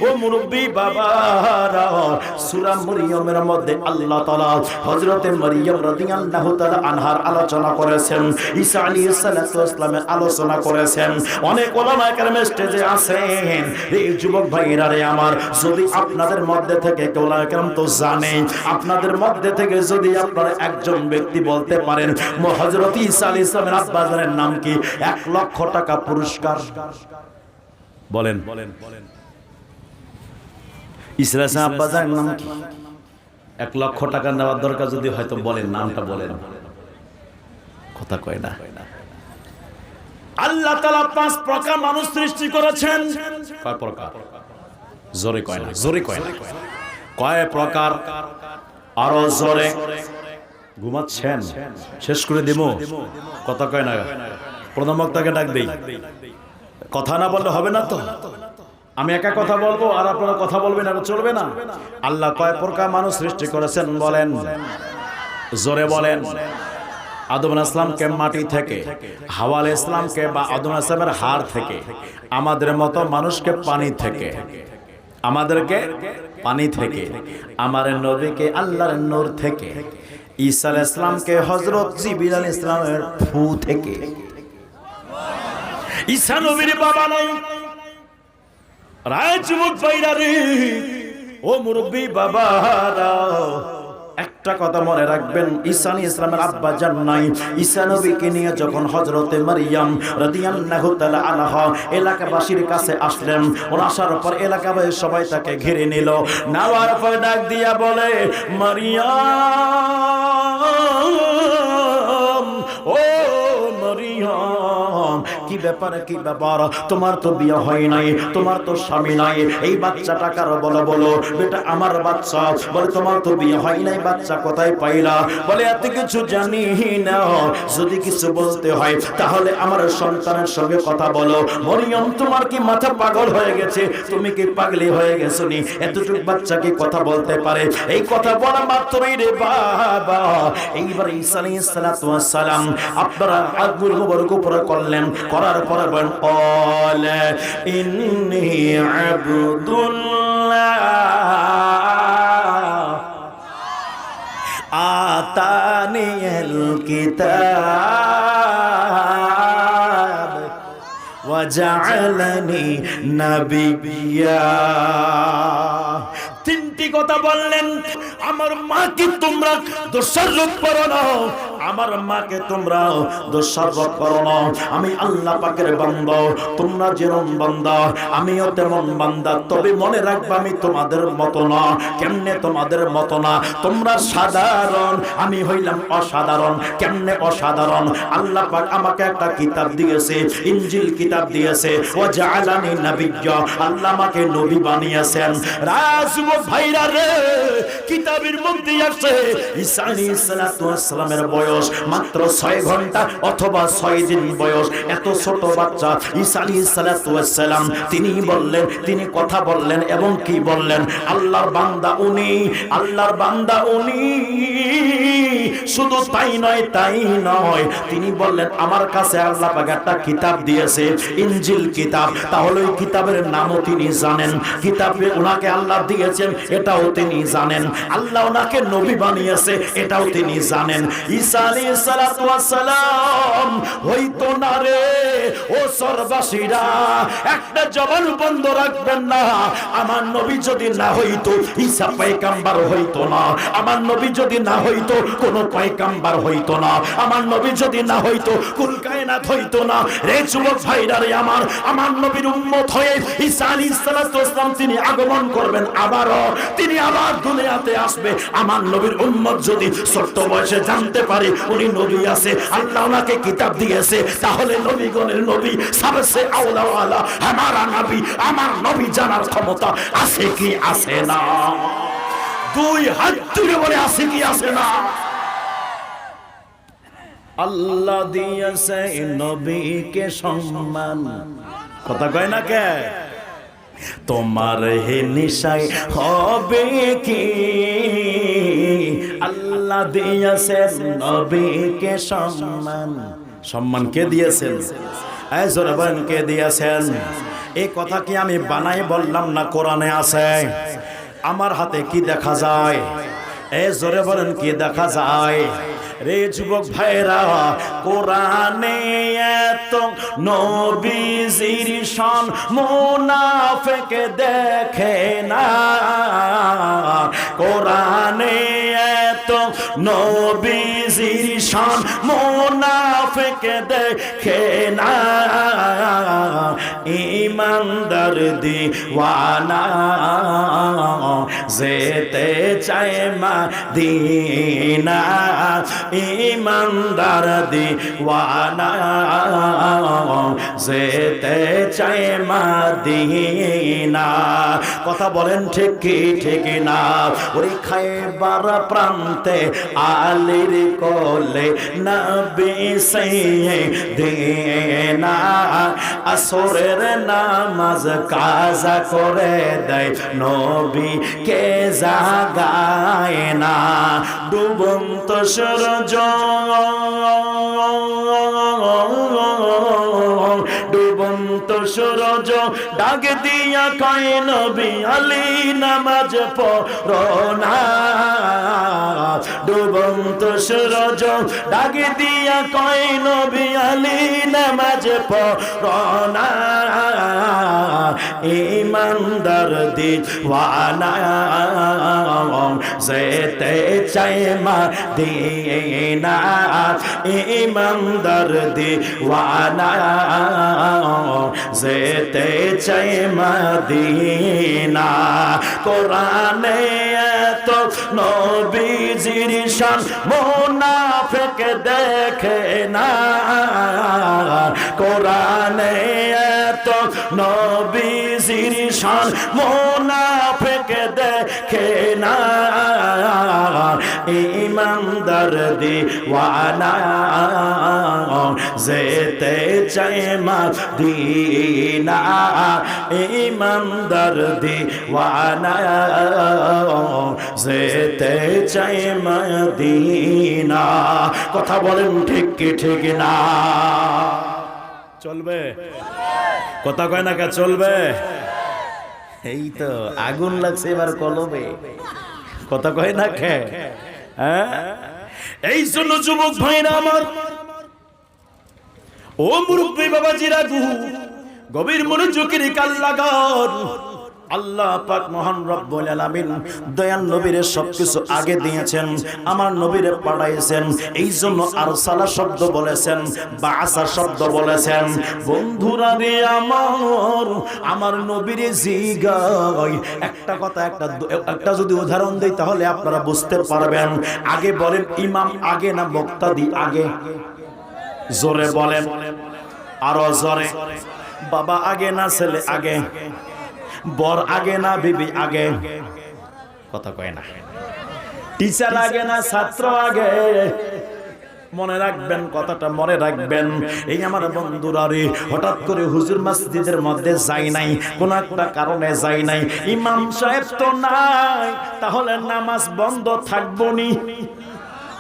ও মুরব্বী বাবারা, সূরা মরিয়মের মধ্যে আল্লাহ তাআলা হযরতে মরিয়ম রাদিয়াল্লাহু তাআলা আনহার আলোচনা করেছেন, ঈসা আলাইহিস সালাতু ওয়াস সালামের আলোচনা করেছেন। অনেক ওলামা কেরাম স্টেজে আছেন। এই যুবক ভাইরা রে আমার, যদি আপনাদের মধ্যে থেকে ওলামা কেরাম তো জানেন, আপনাদের মধ্যে থেকে যদি আপনারা একজন ব্যক্তি বলতে পারেন হযরত ঈসা আলাইহিস সালামের আব্বাজানের নাম কি, 1 লক্ষ টাকা পুরস্কার। বলেন ঈসা আলাইহিস সালামের আব্বাজানের নাম কি? 1 লক্ষ টাকা নেওয়ার দরকার যদি হয়তো বলেন, নামটা বলেন। কথা কয় না। আল্লাহ তাআলা 5 প্রকার মানুষ সৃষ্টি করেছেন। কয় প্রকার? জোরে কয় না, জোরে কয় না। কয় প্রকার? আরো জোরে। ঘুমাচ্ছেন? শেষ করে দেব? কথা কয় না। প্রধান বক্তাকে ডাক দেই। কথা না বললে হবে না তো। আমি একা কথা বলবো আর আপনারা কথা বলবেন, আর চলবে না। আল্লাহ কয় প্রকার মানুষ সৃষ্টি করেছেন বলেন, জোরে বলেন। আদম আলাইহিস সালামকে মাটি থেকে, হাওয়া আলাইহিস সালামকে বা আদম আলাইহিস সালামের হাড় থেকে, আমাদের মতো মানুষকে পানি থেকে, আমাদেরকে পানি থেকে, আমার নবীকে আল্লাহর নূর থেকে, ঈসা আলাইহিস সালামকে হযরত জিবরিল আলাইহিস সালামের ফু থেকে। ঈসা নবীর বাবা নাই। রাজমুখ ভাইরা রে, ও মুরব্বী বাবারা, একটা কথা মনে রাখবেন, ঈসা আলাইহিস সালামের আব্বা জান নাই। ঈসা নবীকে নিয়ে যখন হযরতে মারইয়াম রাদিয়াল্লাহু তাআলা আনহা এলাকাবাসীর কাছে আসলেন, ওর আসার পর এলাকাবাসী সবাই তাকে ঘিরে নিল। নেওয়ার পর ডাক দিয়া বলে, মারইয়াম, ও মারইয়াম, কি ব্যাপার কি ব্যাপার, তোমার তো বিয়ে হয় নাই, তোমার তো স্বামী নাই, এই বাচ্চাটা কারো বলো বলো। বেটা আমার বাচ্চা। বলে তোমার তো বিয়ে হয় নাই, বাচ্চা কোথায় পাইলা? বলে এত কিছু জানি না, যদি কিছু বলতে হয় তাহলে আমার সন্তানের সঙ্গে কথা বলো। মরিয়ম তোমার কি মাথা পাগল হয়ে গেছে? তুমি কি পাগলি হয়ে গেছো নি? এতটুকু বাচ্চা কি কথা বলতে পারে? এই কথা বলা মাত্রই রে বাবা, এইবার ঈসা আলাইহিস সালাতু ওয়াস সালাম আপনারা আগুর মোবারক উপরে করলেন, করার পরে বলেন ক্বালা ইন্নী আবদুল্লাহ আতানিয়াল কিতাব ওয়াজআলানি নাবিয়্যা। তিনটি কথা বললেন। আমার মাকে তোমরা দোষারোপ করো না, আমার মাকে তোমরা দোষারোপ করো না। আমি আল্লাহ পাকের বান্দা, তোমরা যেমন বান্দা আমিও তেমন বান্দা। তবে মনে রাখবা আমি তোমাদের মতো না। কেমনে তোমাদের মতো না? তোমরা সাধারণ, আমি হইলাম অসাধারণ। কেমনে অসাধারণ? আল্লাহ পাক আমাকে একটা কিতাব দিয়েছে, ইনজিল কিতাব দিয়েছে। ওয়া জাআলানি নাবিয়্যা, আল্লাহ আমাকে নবী বানিয়েছেন। রাসূল ভাইরা রে, কিতাবের মধ্যে আছে ঈসা আলাইহিস সালাতু ওয়াস সালামের বয়স মাত্র 6 ঘন্টা অথবা 6 দিন বয়স। এত ছোট বাচ্চা ঈসা আলাইহিস সালাতু ওয়াস সালাম তিনি বললেন, তিনি কথা বললেন এবং কি বললেন? আল্লাহর বান্দা উনি, আল্লাহর বান্দা উনি। শুধু তাই নয়, তাই নয়, তিনি বললেন আমার কাছে আল্লাহ পাক একটা কিতাব দিয়েছে, ইনজিল কিতাব। তাহলে ওই কিতাবের নামও তিনি জানেন। কিতাবে ওনাকে আল্লাহ দিয়েছেন এটাও তিনি জানেন। আল্লাহ ওনাকে নবী বানিয়েছে এটাও তিনি জানেন। ঈসা আলাইহিস সালাতু ওয়াস সালাম হইতো না রে ও সরবাসীরা, একটা জবান বন্ধ রাখবেন না। আমার নবী যদি না হইতো ঈসা পয়গম্বর হইতো না। আমার নবী যদি না হইতো কোন পয়গম্বর হইতো না। আমার নবী যদি না হইতো কুল কায়নাত হইতো না। রে যুবক ভাইরা রে, আমার নবীর উম্মত হয়ে ঈসা আলাইহিস সালাতু ওয়াস সালাম তিনি আগমন করবেন, আবারও তিনি আবার দুনিয়াতে আসবে। আমার নবীর উম্মত যদি ছোট্ট বয়সে জানতে পারে উনি নবী আছে, আল্লাহ ওনাকে কিতাব দিয়েছে, তাহলে নবীগণের নবী সবসে আওলা ওয়ালা আমারা নবী, আমার নবী জানার ক্ষমতা আছে কি আছে না? দুই হাত তুলে বলে আছে কি আছে না? আল্লাহ দিয়েছে নবীকে সম্মান, কথা কয় না কে? তোমার হে নিশায় হবে কি? আল্লাহ দিয়েছেন নবীকে সম্মান। সম্মান কে দিয়েছেন? এই জোরবান কে দিয়েছেন? এই কথা কি আমি বানাই বললাম না? কোরআনে আছে। আমার হাতে কি দেখা যায়? এই জোরে বলেন কি দেখা যায়? রে যুবক ভাইরা, কোরআনে এত নবীজির শান মুনাফিক দেখে না। কোরআনে এত নবীজির শান মুনাফিক দেখে না। ইমানদার দিওয়ানা যেতে চায় মদিনা। ইমানদার দিওয়ানা যেতে চায় মদিনা। কথা বলেন ঠিক কি ঠিক না? ওই খায়বার প্রান্তে আলীর কোলে নবী সাইয়েদিনা আসরের নামাজ কাজা করে দেয়, নবী কে জাগায় না। ডুবন্ত সূরজ, ডুবন্ত সূরজ ডাক দিয়া কয় নবী আলী নামাজ পড়ো না। ডুবন্ত সূরজ ডাক দিয়া কয় নবী আলী নামাজ পড়ো না। ইমানদার দিওয়ানা যেতে চায় মদিনা। ইমানদার দিওয়ানা যেতে চায় মদিনা। কোরআনে এত নবীজির শান মুনাফিক দেখে না কোরআনে এত নবীজির শান মুনাফিক দেখে না ইমানদার দিওয়ানা যেতে চায় মদিনা ইমানদার দিওয়ানা যেতে চায় মদিনা কথা বলেন ঠিক কি ঠিক না চলবে কথা কয় না কে চলবে এই তো আগুন লাগছে এবার কলবে কথা কয় না কে এই জন্য যুবক ভাইরা আমার ও মুরব্বী বাবাজিরা গভীর মনোযোগের কান লাগান আল্লাহ পাক মহান রব্বুল আলামিন দয়াল নবীর সবকিছু আগে দিয়েছেন আমার নবীরে পাঠাইছেন এই জন্য আরসালা শব্দ বলেছেন বাআসা শব্দ বলেছেন বন্ধুরা রে আমার নবীরে জিগাই একটা কথা একটা যদি উদাহরণ দেই তাহলে আপনারা বুঝতে পারবেন আগে বলেন ইমাম আগে না মুক্তাদি আগে জোরে বলেন আরো জোরে বাবা আগে না ছেলে আগে বর আগে না বিবি আগে কথা কয় না টিচার আগে না ছাত্র আগে মনে রাখবেন কথাটা মনে রাখবেন এই আমার বন্ধুরা রে হঠাৎ করে হুজুর মসজিদের মধ্যে যাই নাই কোন একটা কারণে যাই নাই ইমাম সাহেব তো নাই তাহলে নামাজ বন্ধ থাকবো নি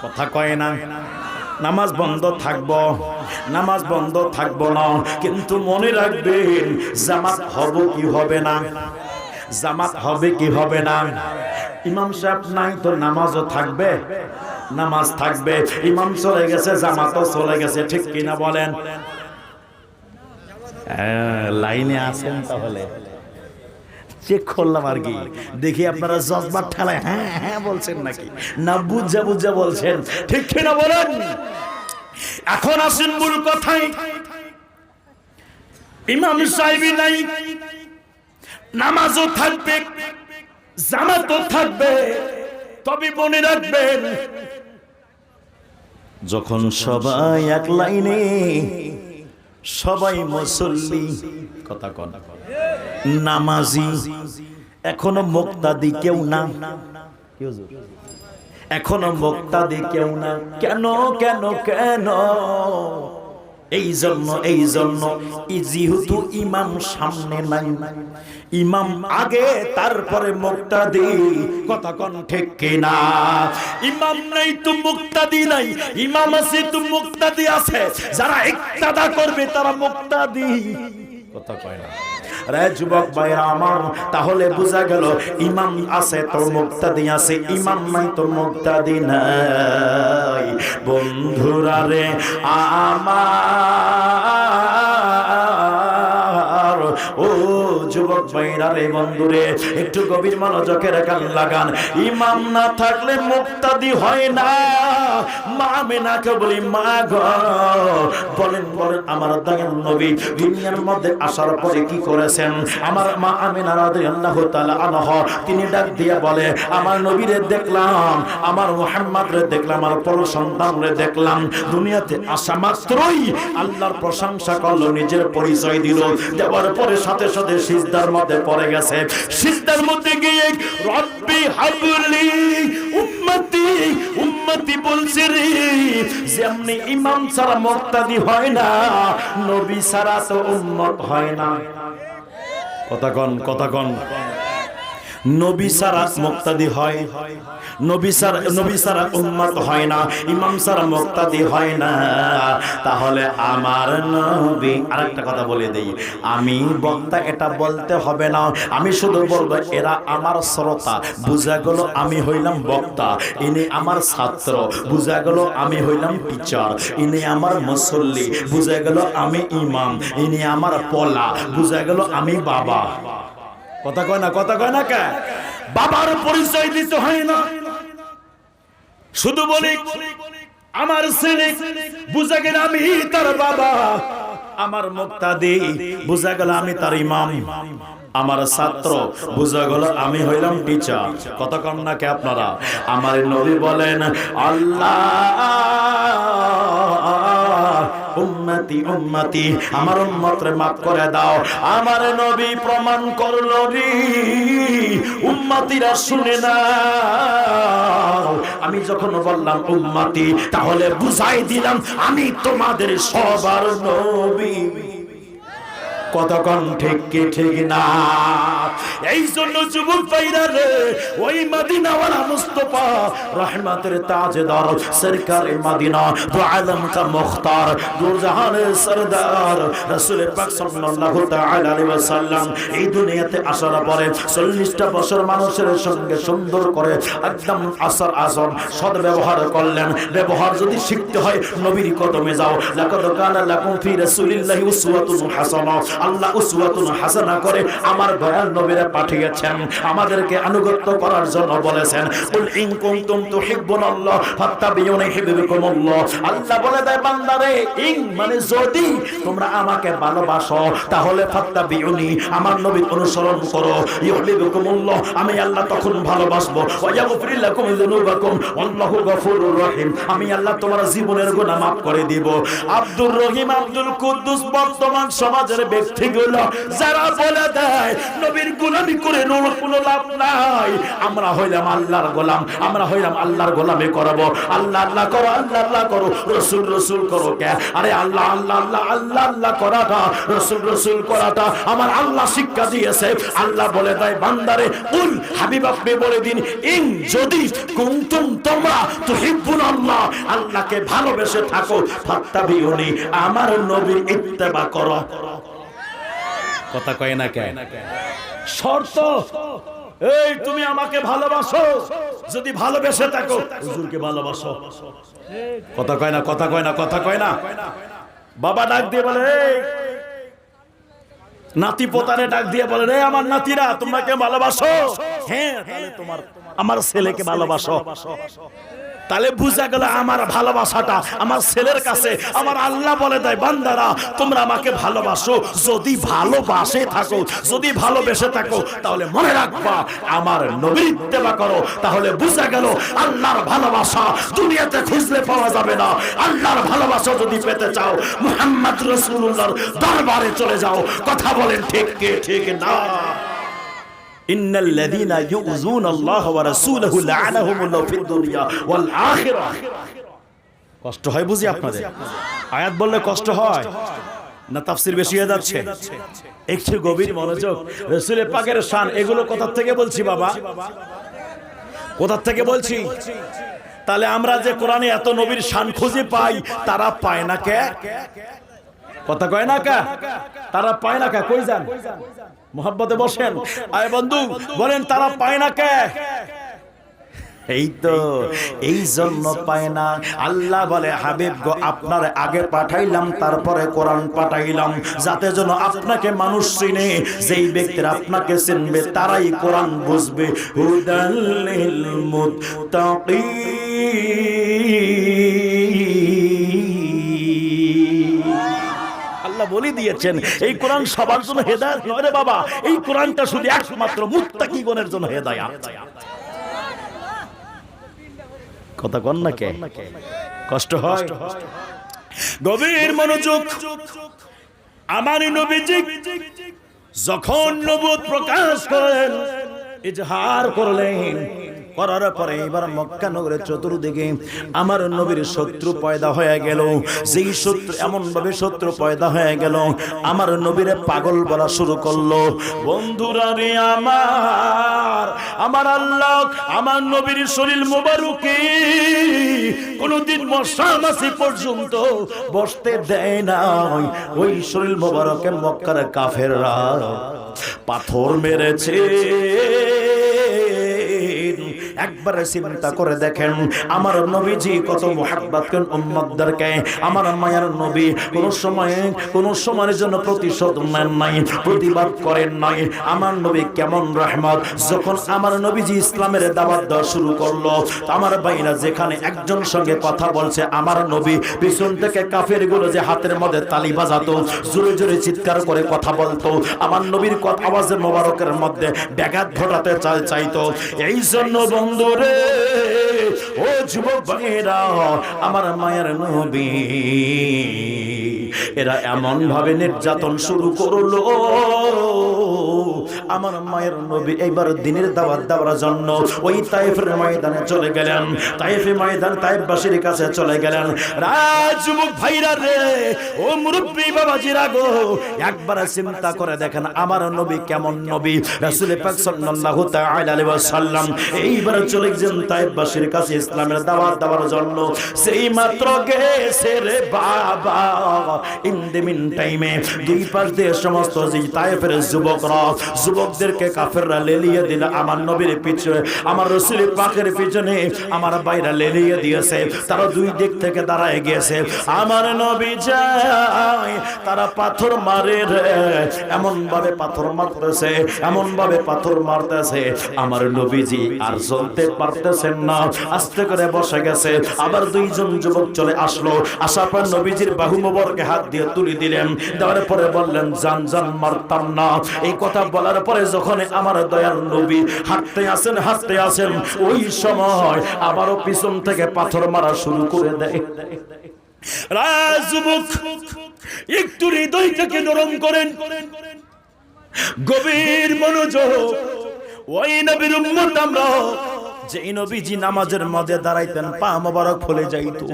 কথা কয় না নামাজ বন্ধ থাকবো নামাজ বন্ধ থাকবো না কিন্তু মনে রাখবেন জামাত হবে কি হবে না জামাত হবে কি হবে না ইমাম সাহেব নাই তো নামাজও থাকবে নামাজ থাকবে ইমাম চলে গেছে জামাতও চলে গেছে ঠিক কিনা বলেন লাইনে আছেন তাহলে চেক করলাম আর কি দেখি আপনারা জজবার ঠেলায় হ্যাঁ হ্যাঁ বলছেন নাকি না বুঝা বুঝা বলছেন ঠিক কিনা বলেন এখন আসেন মূল কথায় ইমাম সাহেব নাই নামাজও থাকবে জামাতও থাকবে তবে মনে রাখবেন যখন সবাই এক লাইনে সবাই মুসল্লি কথা কন নামাজি এখনো মুক্তাদি কেউ না এখনো মুক্তাদি কেউ না কেন কেন কেন এই জন্য যেহেতু ইমাম সামনে নাই ইমাম আগে তারপরে মুক্তাদি কথা কোন ঠিক কিনা ইমাম নাই তো মুক্তাদি নাই ইমাম আছে তো মুক্তাদি আছে যারা ইক্তাদা করবে তারা মুক্তাদি কথা কয় না রে যুবক ভাইরা আমার তাহলে বোঝা গেল ইমাম আছে তো মুক্তাদি আছে ইমাম নাই তো মুক্তাদি নাই বন্ধুরা রে আমার ও যুবক ভাইরা রে বন্ধুরে একটু গভীর মনোযোগের কান লাগান ইমাম না থাকলে মুক্তাদি হয় না মা আমিনাকে বলি মা গো বলেন বলেন আমার দয়াল নবী দুনিয়ার মধ্যে আসার পরে কি করেছেন আমার মা আমিনা রাদিয়াল্লাহু তাআলা আনহা তিনি ডাক দিয়ে বলে আমার নবীরে দেখলাম আমার মুহাম্মদরে দেখলাম আমার পর সন্তানরে দেখলাম দুনিয়াতে আসা মাত্রই আল্লাহর প্রশংসা করলো নিজের পরিচয় দিল দেওয়ার পরে সাথে সাথে সিজদার মধ্যে পড়ে গেছে সিজদার মধ্যে গিয়ে রব্বি হাবলি উম্মতি উম্মতি বলছে রে যেমনি ইমাম ছাড়া মুক্তাদি হয় না নবী ছাড়া তো উম্মত হয় না কথা কন নবী ছাড়া মুক্তাদি হয় নবী ছাড়া উম্মত হয় না ইমাম ছাড়া মুক্তাদি হয় না তাহলে আমার নবী আরেকটা কথা বলে দেই আমি বক্তা এটা বলতে হবে না আমি শুধু বলবো এরা আমার শ্রোতা বুঝা গেল আমি হইলাম বক্তা ইনি আমার ছাত্র বুঝা গেল আমি হইলাম টিচার ইনি আমার মুসল্লি বুঝা গেল আমি ইমাম ইনি আমার পোলা বুঝা গেল আমি বাবা কথা কয় না কে বাবার পরিচয় দিতে হয় না শুধু বলি আমার ছেলে বুঝা গেল আমি তার বাবা আমার মুক্তাদি বুঝা গেল আমি তার ইমাম আমার ছাত্র, বুঝা গেল আমি হইলাম টিচার। কতক্ষণ নাকি আপনারা? আমার নবী বলেন, আল্লাহ উম্মতি উম্মতি, আমার উম্মতরে মাফ করে দাও। আমার নবী প্রমাণ করলো রে, উম্মতিরা শুনে না। আমি যখন বললাম উম্মতি, তাহলে বুঝাই দিলাম আমি তোমাদের সবার নবী। কতক্ষণ ঠিক কি ঠিক না? এই জন্য যুবক ভাইরা রে, ওই মদিনাওয়ালা মুস্তাফা রহমতের তাজদার সরকারে মদিনা, দু আলম কা মুখতার, দু জাহানের সরদার রাসূল পাক সাল্লাল্লাহু তাআলা আলাইহি ওয়াসাল্লাম এই দুনিয়াতে আসার পরে 40টা বছর মানুষের সঙ্গে সুন্দর করে একদম আসর আসর সদ ব্যবহার করলেন। ব্যবহার যদি শিখতে হয় নবীর কদমে যাও। লাকাদ কানা লাকুম ফি রাসূলিল্লাহি উসওয়াতুন হাসানাহ। আল্লাহ উসওয়াতুন হাসানা করে আমার দয়াল নবীরে পাঠিয়েছেন, আমাদেরকে আনুগত্য করার জন্য বলেছেন। কুল ইন কুনতুম তুহিব্বুনাল্লাহ ফাত্তাবিউনি ইউহিব্বুকুমুল্লাহ। আল্লাহ বলে দেয় বান্দারে, ইন মানে যদি তোমরা আমাকে ভালোবাসো তাহলে ফাত্তাবিউনি, আমার নবীর অনুসরণ করো, ইউহিব্বুকুমুল্লাহ, আমি আল্লাহ তখন ভালোবাসবো। ওয়া ইয়াগফির লাকুম যুনুবাকুম আল্লাহু গফুরুর রহিম, আমি আল্লাহ তোমার জীবনের গুনাহ মাফ করে দিব। আব্দুর রহিম আব্দুল কুদ্দুস বর্তমান সমাজের ব্যক্তিগুলো যারা বলে দেয় নবীর গোলামি করে কোনো লাভ নাই, আমরা হইলাম আল্লাহর গোলাম, আমরা হইলাম আল্লাহর গোলামি করব। আল্লাহ আল্লাহ করো, আল্লাহ আল্লাহ করো, রসুল রসুল করো কে? আরে আল্লাহ আল্লাহ আল্লাহ আল্লাহ আল্লাহ করাটা, রসুল রসুল করাটা আমার আল্লাহ শিক্ষা দিয়েছে। আল্লাহ বলে দেয় বান্দারে, উল হাবিব আপনি বলে দিন, ইন যদি কুনতুম তোমরা তুহিব্বুনাল্লাহ, আল্লাহকে ভালোবেসে থাকো, ফাত্তাবিউনি, আমার নবীর ইত্তেবা করো। কথা কয় না কে? শর্ত, এই তুমি আমাকে ভালোবাসো, যদি ভালোবেসে থাকো হুজুরকে ভালোবাসো। কথা কয় না? কথা কয় না? কথা কয় না? বাবা ডাক দিয়ে বলে, এই নাতি পোতারে ডাক দিয়ে বলে, রে আমার নাতিরা তোমাকে ভালোবাসো? হ্যাঁ, তাহলে তোমার আমার ছেলেকে ভালোবাসো। তাহলে বুঝা গেল আমার ভালোবাসাটা আমার ছেলের কাছে। আমার আল্লাহ বলে দেয় বান্দারা তোমরা আমাকে ভালোবাসো, যদি ভালোবাসে থাকো, যদি ভালোবেসে থাকো, তাহলে মনে রাখবা আমার নবীর ইত্তেবা করো। তাহলে বুঝা গেল আল্লাহর ভালোবাসা দুনিয়াতে খুঁজলে পাওয়া যাবে না। আল্লাহর ভালোবাসা যদি পেতে চাও মুহাম্মদ রাসূলুল্লাহর দরবারে চলে যাও। কথা বলেন ঠিক কি ঠিক না? ইন্নাল্লাযীনা ইউযুনাল্লাহ ওয়া রাসূলাহু লা'আনাহুমুল্লাহু ফিদ দুনিয়া ওয়াল আখিরাহ। কষ্ট হয় বুঝি আপনাদের? আয়াত বললে কষ্ট হয় না? তাফসীর বেশি হয়ে যাচ্ছে? একটু গভীর মনোযোগ। রাসূল পাকের শান এগুলো কোথা থেকে বলছি বাবা? কোথা থেকে বলছি? তাহলে আমরা যে কোরআনে এত নবীর শান খুঁজে পাই, তারা পায় না কে? কথা কয় না কে? তারা পায় না কে? কই যান? মোহাব্বতে বসেন। আয় বন্ধু বলেন, তারা পায় না কে? এই তো এই জন্য পায় না। আল্লাহ বলে হাবিব গো, আপনার আগে পাঠাইলাম, তারপরে কোরআন পাঠাইলাম, যাতে যেন আপনাকে মানুষ চিনে। যেই ব্যক্তিরা আপনাকে চিনবে তারাই কোরআন বুঝবে। হুদাল লিল মুত্তাকিন, আল্লাহ বলে দিয়েছেন এই কোরআন সবার জন্য হেদায়েত নয় রে বাবা। এই কোরআনটা শুধু একমাত্র মুত্তাকিগণের জন্য হেদায়েত। কথা কন না কে? কষ্ট হয়? গভীর মনোযোগ। আমার নবীজি যখন নবুয়ত প্রকাশ করলেন, ইজহার করলেন, করার পরে এবার মক্কা নগরের চতুর্দিকে আমার নবীর শত্রু পয়দা হয়ে গেল। যেই শত্রু এমন ভাবে শত্রু পয়দা হয়ে গেল, আমার নবীরে পাগল বলা শুরু করলো। বন্ধুরা রে আমার, আমার আল্লাহ আমার নবীর শরীর মোবারকে কোনদিন মশা মাছি পর্যন্ত বসতে দেয় না। ওই শরীর মোবারকে মক্কার কাফেররা পাথর মেরেছে, একবার চিন্তা করে দেখেন আমার নবীজি কত মুহাব্বত করেন উম্মতদেরকে। আমার মায়ের নবী কোন সময়ের জন্য প্রতিশোধ নেন নাই, প্রতিবাদ করেন নাই। আমার নবী কেমন রহমত, যখন আমার নবীজি ইসলামের দাওয়াত দেওয়া শুরু করলো, আমার ভাইরা যেখানে একজন সঙ্গে কথা বলছে, আমার নবী পিছন থেকে কাফেরগুলো যে হাতের মধ্যে তালি বাজাতো, জোরে জোরে চিৎকার করে কথা বলতো, আমার নবীর আওয়াজে মোবারকের মধ্যে ব্যাঘাত ঘটাতে চাইতো। এই জন্য বন্ধুরে, ও যুবক ভাইরা, আমার মায়ের নবী এরা এমন ভাবে নির্যাতন শুরু করলো, আমার মায়ের নবী এইবার দিনের দাওয়াত দেওয়ার জন্য ওই তায়েফের ময়দানে চলে গেলেন। তায়েফের ময়দান তায়েফবাসীর কাছে চলে গেলেন। যুবক ভাইরা রে, ও মুরব্বি বাবাজিরা গো, একবার চিন্তা করে দেখেন আমার নবী কেমন নবী। রাসূল পাক সাল্লাল্লাহু তাআলা আলাইহি ওয়াসাল্লাম এইবার চলে গেলেন তায়েফবাসীর কাছে ইসলামের দাওয়াত দেওয়ার জন্য। সেই মাত্র গেছে রে বাবা, ইন দ্য মিন টাইমে দুই পাশ দিয়ে সমস্ত যে তায়েফের যুবকদেরকে কাফেররা লেলিয়ে দিল আমার নবীর পিছনে, আমার রাসূল পাকের পিছনে আমার ভাইরা লেলিয়ে দিয়েছে। তারা দুই দিক থেকে দাঁড়ায় গিয়েছে। আমার নবী যায়, তারা পাথর মারে রে, এমন ভাবে পাথর মারতেছে, এমন ভাবে পাথর মারতেছে, আমার নবীজি আর চলতে পারতেছেন না, আস্তে করে বসে গেছে। আবার দুইজন যুবক চলে আসলো, আসার পর নবীজির বাহু মোবারকে হাত দিয়ে তুলে দিলেন, দেওয়ার পরে বললেন জান জান মারতাম না। এই কথা বলার পরে যখন আমার দয়ার নবী হাঁটতে আসেন, ওই সময় আবারও পিছন থেকে পাথর মারা শুরু করে দেয়। যুবক একটু হৃদয়টাকে নরম করেন, গভীর মনোযোগ। ওই নবীর উম্মত আমরা, যে নবীজি নামাজের মধ্যে দাঁড়াইতেন পা মোবারক ফুলে যাইতো।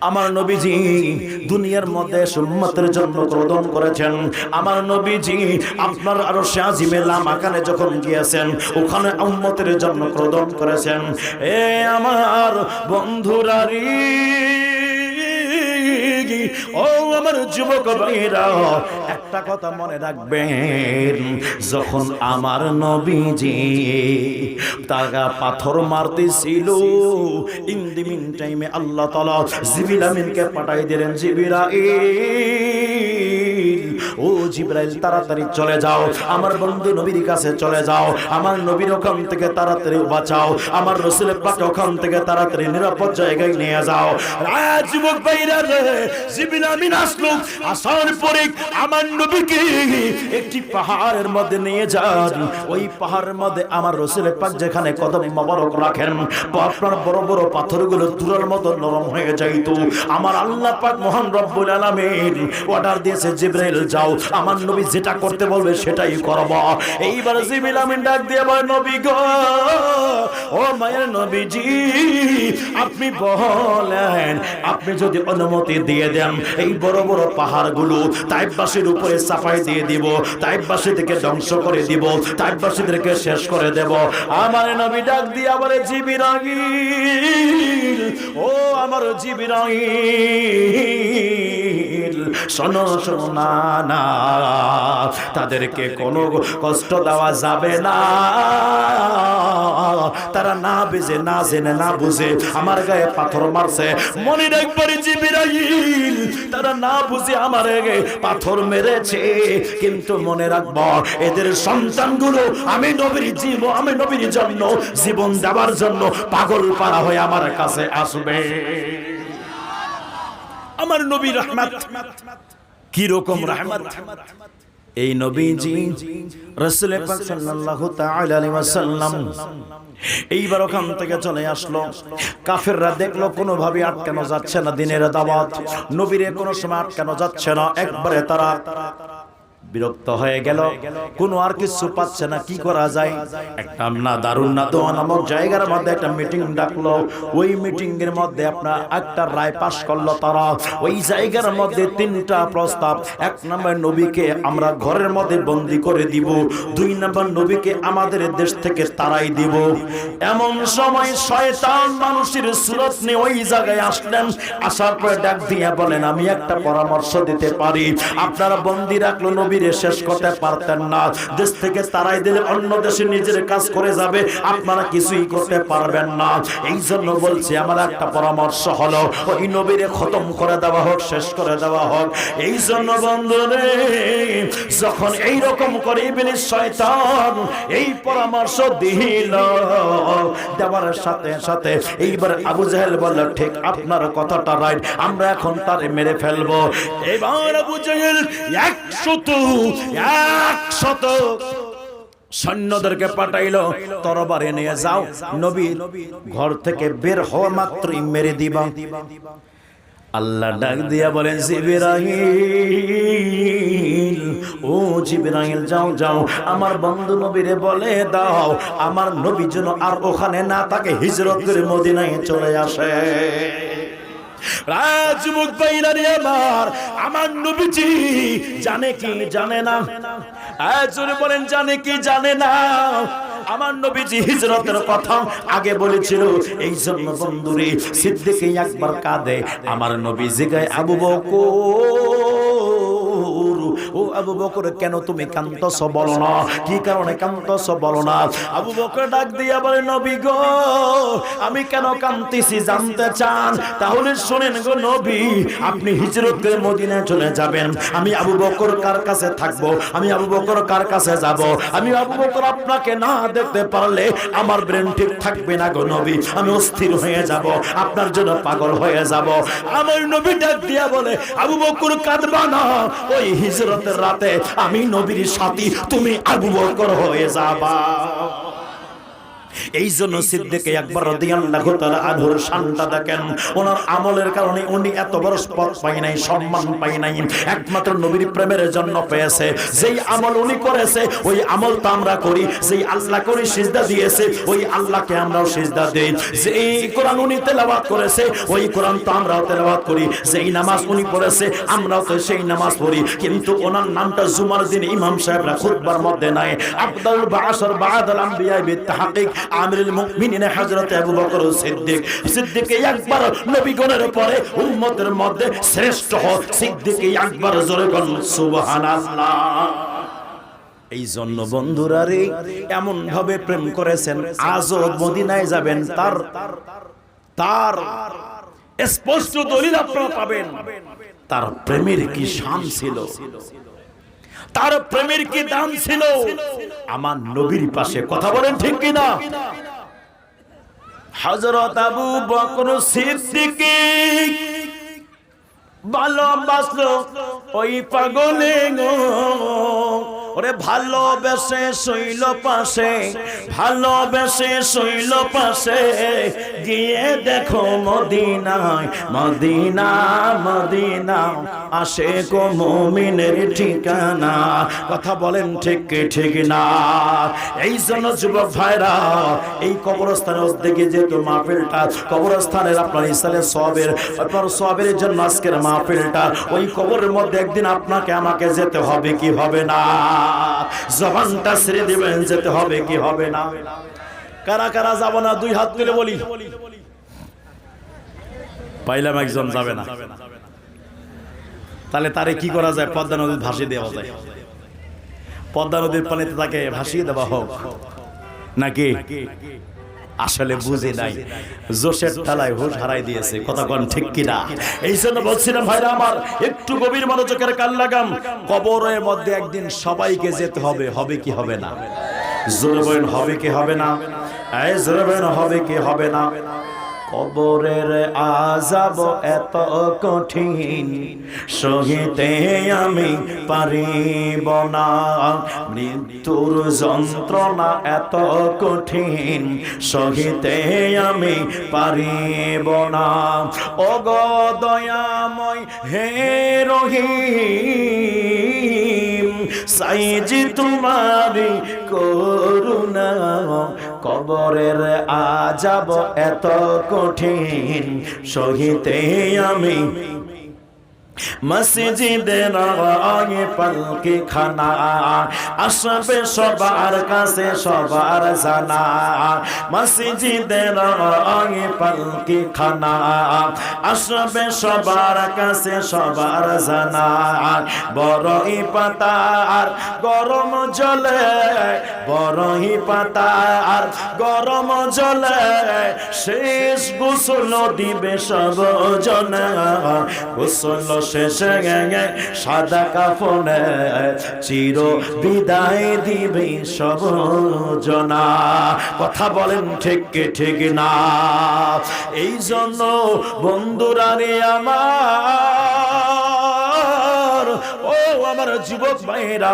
আমার নবীজি দুনিয়ার মধ্যে উম্মতের জন্য ক্রোধন করেছেন। আমার নবীজি আপনার আরো শাজিমে লামাকানে যখন গিয়েছেন, ওখানে উম্মতের জন্য ক্রোধন করেছেন। এ আমার বন্ধুরারি, ও আমার যুবক ভাইরা, একটা কথা মনে রাখবেন, যখন আমার নবীজি তারা পাথর মারতেছিল, ইন দি মিন টাইমে আল্লাহ তাআলা জিবরিল আমিনকে পাঠাই দিলেন। ও জিবরাইল, তাড়াতাড়ি চলে যাও, আমার বন্ধু নবীর কাছে চলে যাও, আমার নবীর ওখান থেকে তাড়াতাড়ি বাঁচাও, আমার রাসূল পাক ওখান থেকে তাড়াতাড়ি নিরাপদ জায়গায় নিয়ে যাও। যুবক ভাইরা রে, জিবরিল আমিন আসলো, আসার পরে আমার নবীকে একটি পাহাড়ের মধ্যে নিয়ে যান। ওই পাহাড়ের মধ্যে আমার রাসূল পাক যেখানে কদম মোবারক রাখেন, আপনার বড় বড় পাথরগুলো তুলার মতো নরম হয়ে যাইতো। আমার আল্লাহ পাক মহান রব্বুল আলামিন অর্ডার দিয়েছে, জিবরাইল যাও, আমার নবী যেটা করতে বলবে সেটাই করব। এইবার জিবরিল আমিন ডাক দিয়ে বলে, নবী গো, ও মায়ের নবীজি, আপনি বলেন, আপনি যদি অনুমতি দিয়ে দেন, এই বড় বড় পাহাড়গুলো তায়েফবাসীর উপরে চাপাই দিয়ে দিব, তায়েফবাসীদেরকে ধ্বংস করে দিব, তায়েফবাসীদেরকে শেষ করে দেব। আমার নবী ডাক দিয়ে বলে, জিবরাইল, ও আমার জিবরাইল, শোনো শোনো, না, তাদেরকে কোনো কষ্ট দেওয়া যাবে না। তারা না বেজে, না জেনে, না বুঝে আমার গায়ে পাথর মারছে। মনে রাখবে জিবরাইল, তারা না বুঝে আমার গায়ে পাথর মেরেছে, কিন্তু মনে রাখবো এদের সন্তানগুলো আমি নবীর জন্য জীবন দেওয়ার জন্য পাগল পারা হয়ে আমার কাছে আসবে। আমার নবী রহমত, কি রকম রহমত! এই নবীজি রাসূল পাক সাল্লাল্লাহু তাআলা আলাইহি ওয়াসাল্লাম এইবার ওখান থেকে চলে আসলো। কাফেররা দেখলো কোনোভাবে আটকানো যাচ্ছে না দিনের দাওয়াত, নবীরে কোনো সময় আটকানো যাচ্ছে না। একবারে তারা বিরক্ত হয়ে গেল, কোনো আর কিছু পাচ্ছে না, কি করা যায়। একটা না দারুন না দোয়া নামক জায়গার মধ্যে একটা মিটিং ডাকলো। ওই মিটিং এর মধ্যে আপনার একটা রায় পাশ করলো তারা। ওই জায়গার মধ্যে তিনটা প্রস্তাব। এক নম্বর, নবীকে আমরা ঘরের মধ্যে বন্দী করে দিব। দুই নম্বর, নবীকে আমাদের দেশ থেকে তাড়াই দিব। এমন সময় শয়তান মানুষের সুরত নিয়ে ওই জায়গায় আসলেন। আসার পরে ডাক দিয়ে বলেন, আমি একটা পরামর্শ দিতে পারি। আপনারা বন্দী রাখলো নবী নবীরে শেষ করতে পারতেন না, দেশ থেকে তারাই দিলে অন্য দেশে নিজের কাজ করে যাবে, আপনারা কিছুই করতে পারবেন না। এই জন্য বলছি আমার একটা পরামর্শ হলো ওই নবীরে খতম করে দেওয়া হোক, শেষ করে দেওয়া হোক। এই জন্য বন্ধুরে যখন এই রকম করে ইবলিস শয়তান এই পরামর্শ দিল, দেওয়ার সাথে সাথে এইবার আবু জাহেল বলল ঠিক আপনার কথাটা রাইট, আমরা এখন তারে মেরে ফেলবো। এবার আবু জাহেল 100 সৈন্যদেরকে পাঠাইলো, তরবারি নিয়ে যাও, নবী ঘর থেকে বের হওয়া মাত্রই মেরে দিবা। আল্লাহ ডাক দিয়া বলেন জিবরাইল, ও জিবরাইল যাও যাও আমার বন্ধু নবীরে বলে দাও আমার নবী যেন আর ওখানে না থাকে, হিজরত করে মদিনায় চলে আসে। রাজমুখ বাইরানি আমার নবীজি জানে কি জানে না? জোরে বলেন জানে কি জানে না? আমার নবীজি হিজরতের কথা আগে বলেছিল। এই জন্য বন্ধুরে সিদ্দিক একবার কাঁদে, আমার নবী জিগায় আবু বকর, ও আবু বকর কেন তুমি কাঁদতেছ বলো না, কি কারণে কাঁদতেছ বলো না? আবু বকর ডাক দিয়া বলে নবী গো আমি কেন কাঁদতেছি জানতে চান? তাহলে শুনেন গো নবী, আপনি হিজরত করে মদিনায় চলে যাবেন, আমি আবু বকর কার কাছে থাকবো? আমি আবু বকর কার কাছে যাব? আমি আবু বকর আপনাকে না দেখতে পারলে আমার ব্রেন ঠিক থাকবে না গো নবী, আমি অস্থির হয়ে যাব, আপনার জন্য পাগল হয়ে যাব। আমার নবী ডাক দিয়া বলে আবু বকর কাঁদবা না, ওই হিজরতের রাতে আমি নবীর সাথী, তুমি আবু বকর হয়ে যাবা। এই জন্য সিদ্দিক আকবর রাদিয়াল্লাহু তাআলা আনহুর শানটা দেখেন, ওনার আমলের কারণে উনি এত বড় পদ পাই নাই, সম্মান পাই নাই, একমাত্র নবীর প্রেমের জন্য পেয়েছে। যেই আমল উনি করেছে ওই আমল তো আমরা করি, যেই আল্লাহ করে সিজদা দিয়েছে ওই আল্লাহকে আমরাও সিজদা দেই, যেই কোরআন উনি তেলাওয়াত করেছে ওই কোরআন তো আমরাও তেলাওয়াত করি, যেই নামাজ উনি পড়েছে আমরাও তো সেই নামাজ পড়ি। কিন্তু ওনার নামটা জুমার দিন ইমাম সাহেবরা খুতবার মধ্যে নাই। আফদালুল বাশর বা'দাল আমবিয়া বিতাহকিক আমিরুল মুমিনিন হযরত আবু বকর সিদ্দিক। সিদ্দিক আকবর নবীগণের পরে উম্মতের মধ্যে শ্রেষ্ঠ সিদ্দিক আকবর, জোরে বলুন সুবহানাল্লাহ। এই জন্য বন্ধুরা রে এমন ভাবে প্রেম করেছেন, আজও মদিনায় যাবেন তার তার স্পষ্ট দলিল আপনারা পাবেন, তার প্রেমের কি শান ছিল, তার প্রেমের কি দাম ছিল। আমার নবীর পাশে কথা বলেন ঠিক কিনা? হযরত আবু বকর সিদ্দিক ভালোবাসলো ওই পাগলে গো, ওরে ভালোবেসে শৈল পাশে, ভালোবেসে শৈল পাশে, গিয়ে দেখো মদিনায়, মদিনা মদিনা আশিক ও মুমিনের ঠিকানা। কথা বলেন ঠিক কি ঠিক না? এই জন্য যুবক ভাইরা এই কবরস্থানের উদ্যোগে যেহেতু মাহফিলটা কবরস্থানের আপনার ইসলামের সওয়াবের, আপনার সওয়াবের জন্য আজকের মাহফিলটা, ওই কবরের মধ্যে একদিন আপনাকে আমাকে যেতে হবে কি হবে না? জবানটা ছেড়ে দিবেন, যেতে হবে কি হবে না? কারা কারা যাব না দুই হাত তুলে বলি। পাইলাম একজন যাবে না, তাহলে তারে কি করা যায়? পদ্মা নদীর ভাসিয়ে দেওয়া যায়, পদ্মা নদীর পানিতে তাকে ভাসিয়ে দেওয়া হোক নাকি? আসলে বুঝে নাই, জোশের ঠেলায় হুঁশ হারাই দিয়েছে। কথা কোন ঠিক কিনা? এই জন্য বলছিলাম ভাইরা আমার, একটু গভীর মনোযোগের কান লাগাম। কবরের মধ্যে একদিন সবাইকে যেতে হবে, হবে কি হবে না? জোরে বলেন হবে কি হবে না? এই জোরে বলেন হবে কি হবে না? কবরের আযাব এত কঠিন সহিতে আমি পারিব না, মৃত্যুর যন্ত্রণা এত কঠিন সহিতে আমি পারিব না। ওগো দয়াময় হে রহিম, সাইজি তোমারি করুণা, কবরের আযাব এত কঠিন সহিতে আমি মসজিদের আগে পালকি খানা আসবে সবার কাছে সবার জানা মসজিদের আগে পালকি খানা আসবে সবার কাছে সবার জানা বড়ই পাতা আর গরম জলে বড়ই পাতা আর গরম জলে শেষ গোসল দিবে সব জনা গোসল শেষে সাদা কাফনে চির বিদায় দিবে সব জনা কথা বলেন ঠিক কি ঠিক না এই জন্য বন্ধুরা রে আমার ও আমার যুবক ভাইরা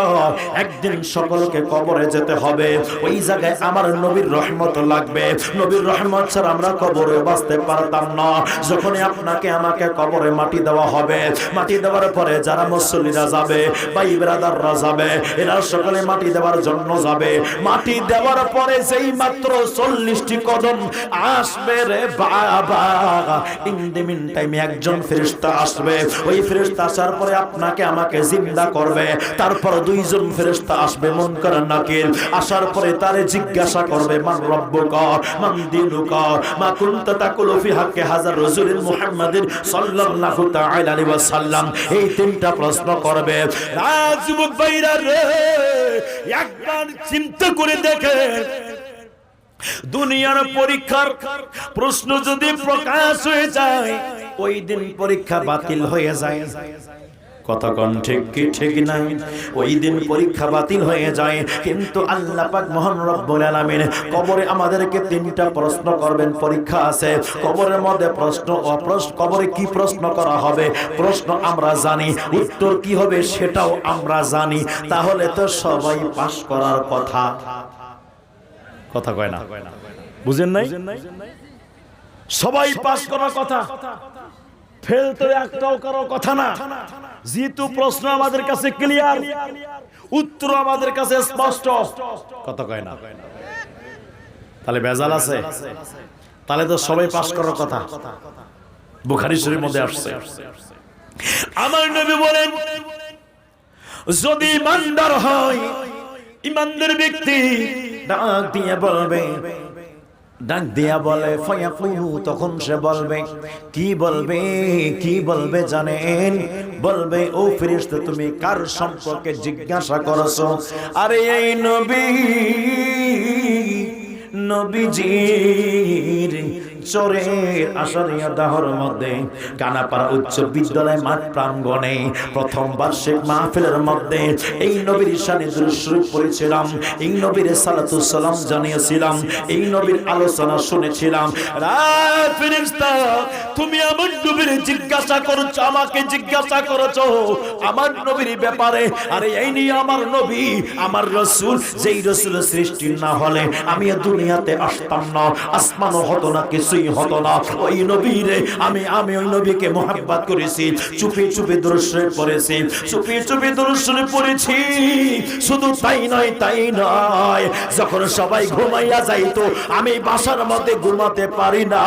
একদিন সকলকে কবরে যেতে হবে ওই জায়গায় আমার নবীর রহমত লাগবে নবীর রহমত ছাড়া আমরা কবরে বাঁচতে পারতাম না যখনই আপনাকে আমাকে কবরে মাটি দেওয়া হবে মাটি দেওয়ার পরে যারা মুসল্লিরা যাবে ভাই ব্রাদাররা যাবে এরা সকলে মাটি দেওয়ার জন্য যাবে মাটি দেওয়ার পরে যেই মাত্র 40টি কদম আসবে রে বাবা ইন দ্য মিন টাইমে একজন ফেরেশতা আসবে ওই ফেরেশতা আসার পরে আপনাকে আমাকে জিন্দা করবে তারপর দুইজন ফেরেশতা আসবে মুনকার নাকির আসার পরে তারে জিজ্ঞাসা করবে মান রব্বুকা মান দীনুকা মা কুনতা তাকুলু ফি হাক্কি হাজার রাসূলিন মুহাম্মাদিন সাল্লাল্লাহু তাআলা আলাইহি ওয়াসাল্লাম এই তিনটা প্রশ্ন করবে যুবক ভাইরা রে একবার চিন্তা করে দেখেন দুনিয়ার পরীক্ষার প্রশ্ন যদি প্রকাশ হয়ে যায় ওই দিন পরীক্ষা বাতিল হয়ে যায় কথা কোন ঠিক কি ঠিক না ওই দিন পরীক্ষা বাতিল হয়ে যায় কিন্তু আল্লাহ পাক মহান রব্বুল আলামিন কবরে আমাদেরকে তিনটা প্রশ্ন করবেন পরীক্ষা আছে কবরের মধ্যে প্রশ্ন অপ্রশ্ন কবরে কি প্রশ্ন করা হবে প্রশ্ন আমরা জানি উত্তর কি হবে সেটাও আমরা জানি তাহলে তো সবাই পাস করার কথা কথা কয় না বুঝেন নাই সবাই পাস করার কথা ফেল তো একটাও করার কথা না যেহেতু প্রশ্ন আমাদের কাছে ক্লিয়ার উত্তর আমাদের কাছে স্পষ্ট কথা কয় না তাহলে ভেজাল আছে তাহলে তো সবাই পাস করার কথা বুখারী শরীফের মধ্যে আসছে আমার নবী বলেন যদি ইমানদার হয় ইমানদার ব্যক্তি ডাক দিয়ে বলবে ডাক দিয়া বলে ফায়াকুলু তখন সে বলবে কি বলবে জানেন বলবে ও ফেরেশতা তুমি কার সম্পর্কে জিজ্ঞাসা করছো আরে এই নবীজির চোরের আশারিয়া দাহর মধ্যে কানাপাড়া উচ্চ বিদ্যালয় মাঠ প্রাঙ্গণে প্রথম বার্ষিক মাহফিলের মধ্যে এই নবীর শানে দুরূদ শরীফ পড়েছিলাম এই নবীর সালাতু সালাম জানিয়েছিলাম এই নবীর আলোচনা শুনেছিলাম ফেরেশতা তুমি আমার নবীর জিজ্ঞাসা করছো আমাকে জিজ্ঞাসা করছো আমার নবীর ব্যাপারে আরে এই নিয়ে আমার নবী আমার রাসূল যেই রাসূল সৃষ্টি না হলে আমি দুনিয়াতে আসতাম না আসমানও হতো না কিছুই হতো না ওই নবীরে আমি ওই নবীকে মোহাব্বত করেছি চুপি চুপি দুরূদ শরীফ পড়েছি চুপি চুপি দুরূদ শরীফ পড়েছি শুধু তাই নয় যখন সবাই ঘুমাইয়া যাইতো আমি বাসার মধ্যে ঘুমাতে পারি না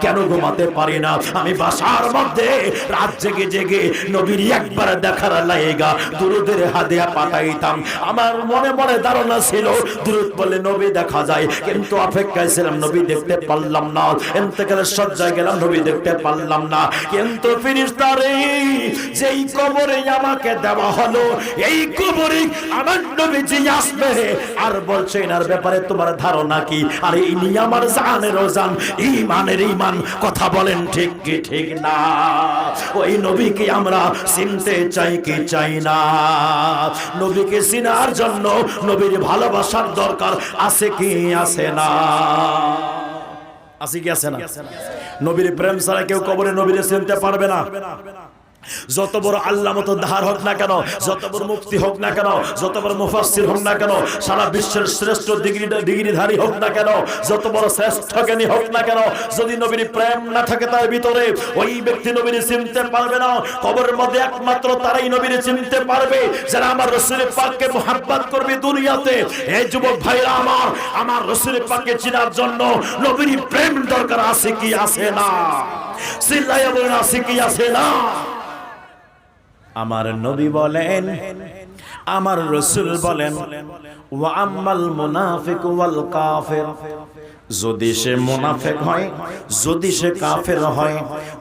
কেন ঘুমাতে পারি না আমি বাসার মধ্যে রাত জেগে জেগে নবীর একবার দেখার লাগা দুরূদের হাদিয়া পাঠাইতাম আমার মনে মনে ধারণা ছিল দুরূদ বলে নবী দেখা যায় কিন্তু অপেক্ষায় ছিলাম নবী দেখতে পারলাম না ইন্তেকালের সজ্জায় গেলাম নবী দেখতে পারলাম না কিন্তু ফেরেশতারে যেই কবরে আমাকে দেওয়া হলো এই কবরে আমার নবীজি আসবে আর বলছে এর ব্যাপারে তোমার ধারণা কি আর ইনি আমার জানের জান ঈমানের ঈমান কথা বলেন ঠিক কি ঠিক না ওই নবীকে আমরা চিনতে চাই কি চাই না নবীকে চিনার জন্য নবীর ভালোবাসার দরকার আছে কি আছে না আছে কি আছে না নবীর প্রেম ছাড়া কেউ কবরে নবীরে চিনতে পারবে না যত বড় আল্লাহ মতো ধার হোক না কেন, যত বড় মুফতি হোক না কেন, যত বড় মুফাসসির হোক না কেন, সারা বিশ্বের শ্রেষ্ঠ ডিগ্রিধারী হোক না কেন, যত বড় শ্রেষ্ঠ জ্ঞানী হোক না কেন, যদি নবীর প্রেম না থাকে তার ভিতরে, ওই ব্যক্তি নবীর চিনতে পারবে না। কবরের মধ্যে একমাত্র তারাই নবীর চিনতে পারবে যারা আমার রাসূল পাককে মুহাব্বত করবে দুনিয়াতে। এই যুবক ভাইরা আমার রাসূল পাককে চিনার জন্য নবীর প্রেম দরকার আছে কি আছে না? চিল্লাইয়া বলেন আছে কি আছে না? আমার নবী বলেন, আমার রাসূল বলেন, ওয়া আম্মাল মুনাফিক ওয়াল কাফির, যদি সে মুনাফিক হয়, যদি সে কাফের হয়,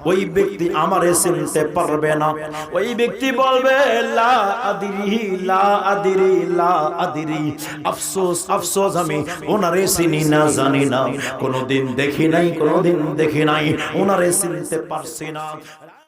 ওই ব্যক্তি আমারে চিনতে পারবে না। ওই ব্যক্তি বলবে লা আদিরি লা আদিরি লা আদিরি, আফসোস আফসোস আমি ওনারে চিনি না, জানি না, কোনোদিন দেখি নাই, কোনোদিন দেখি নাই, ওনারে চিনতে পারছি না।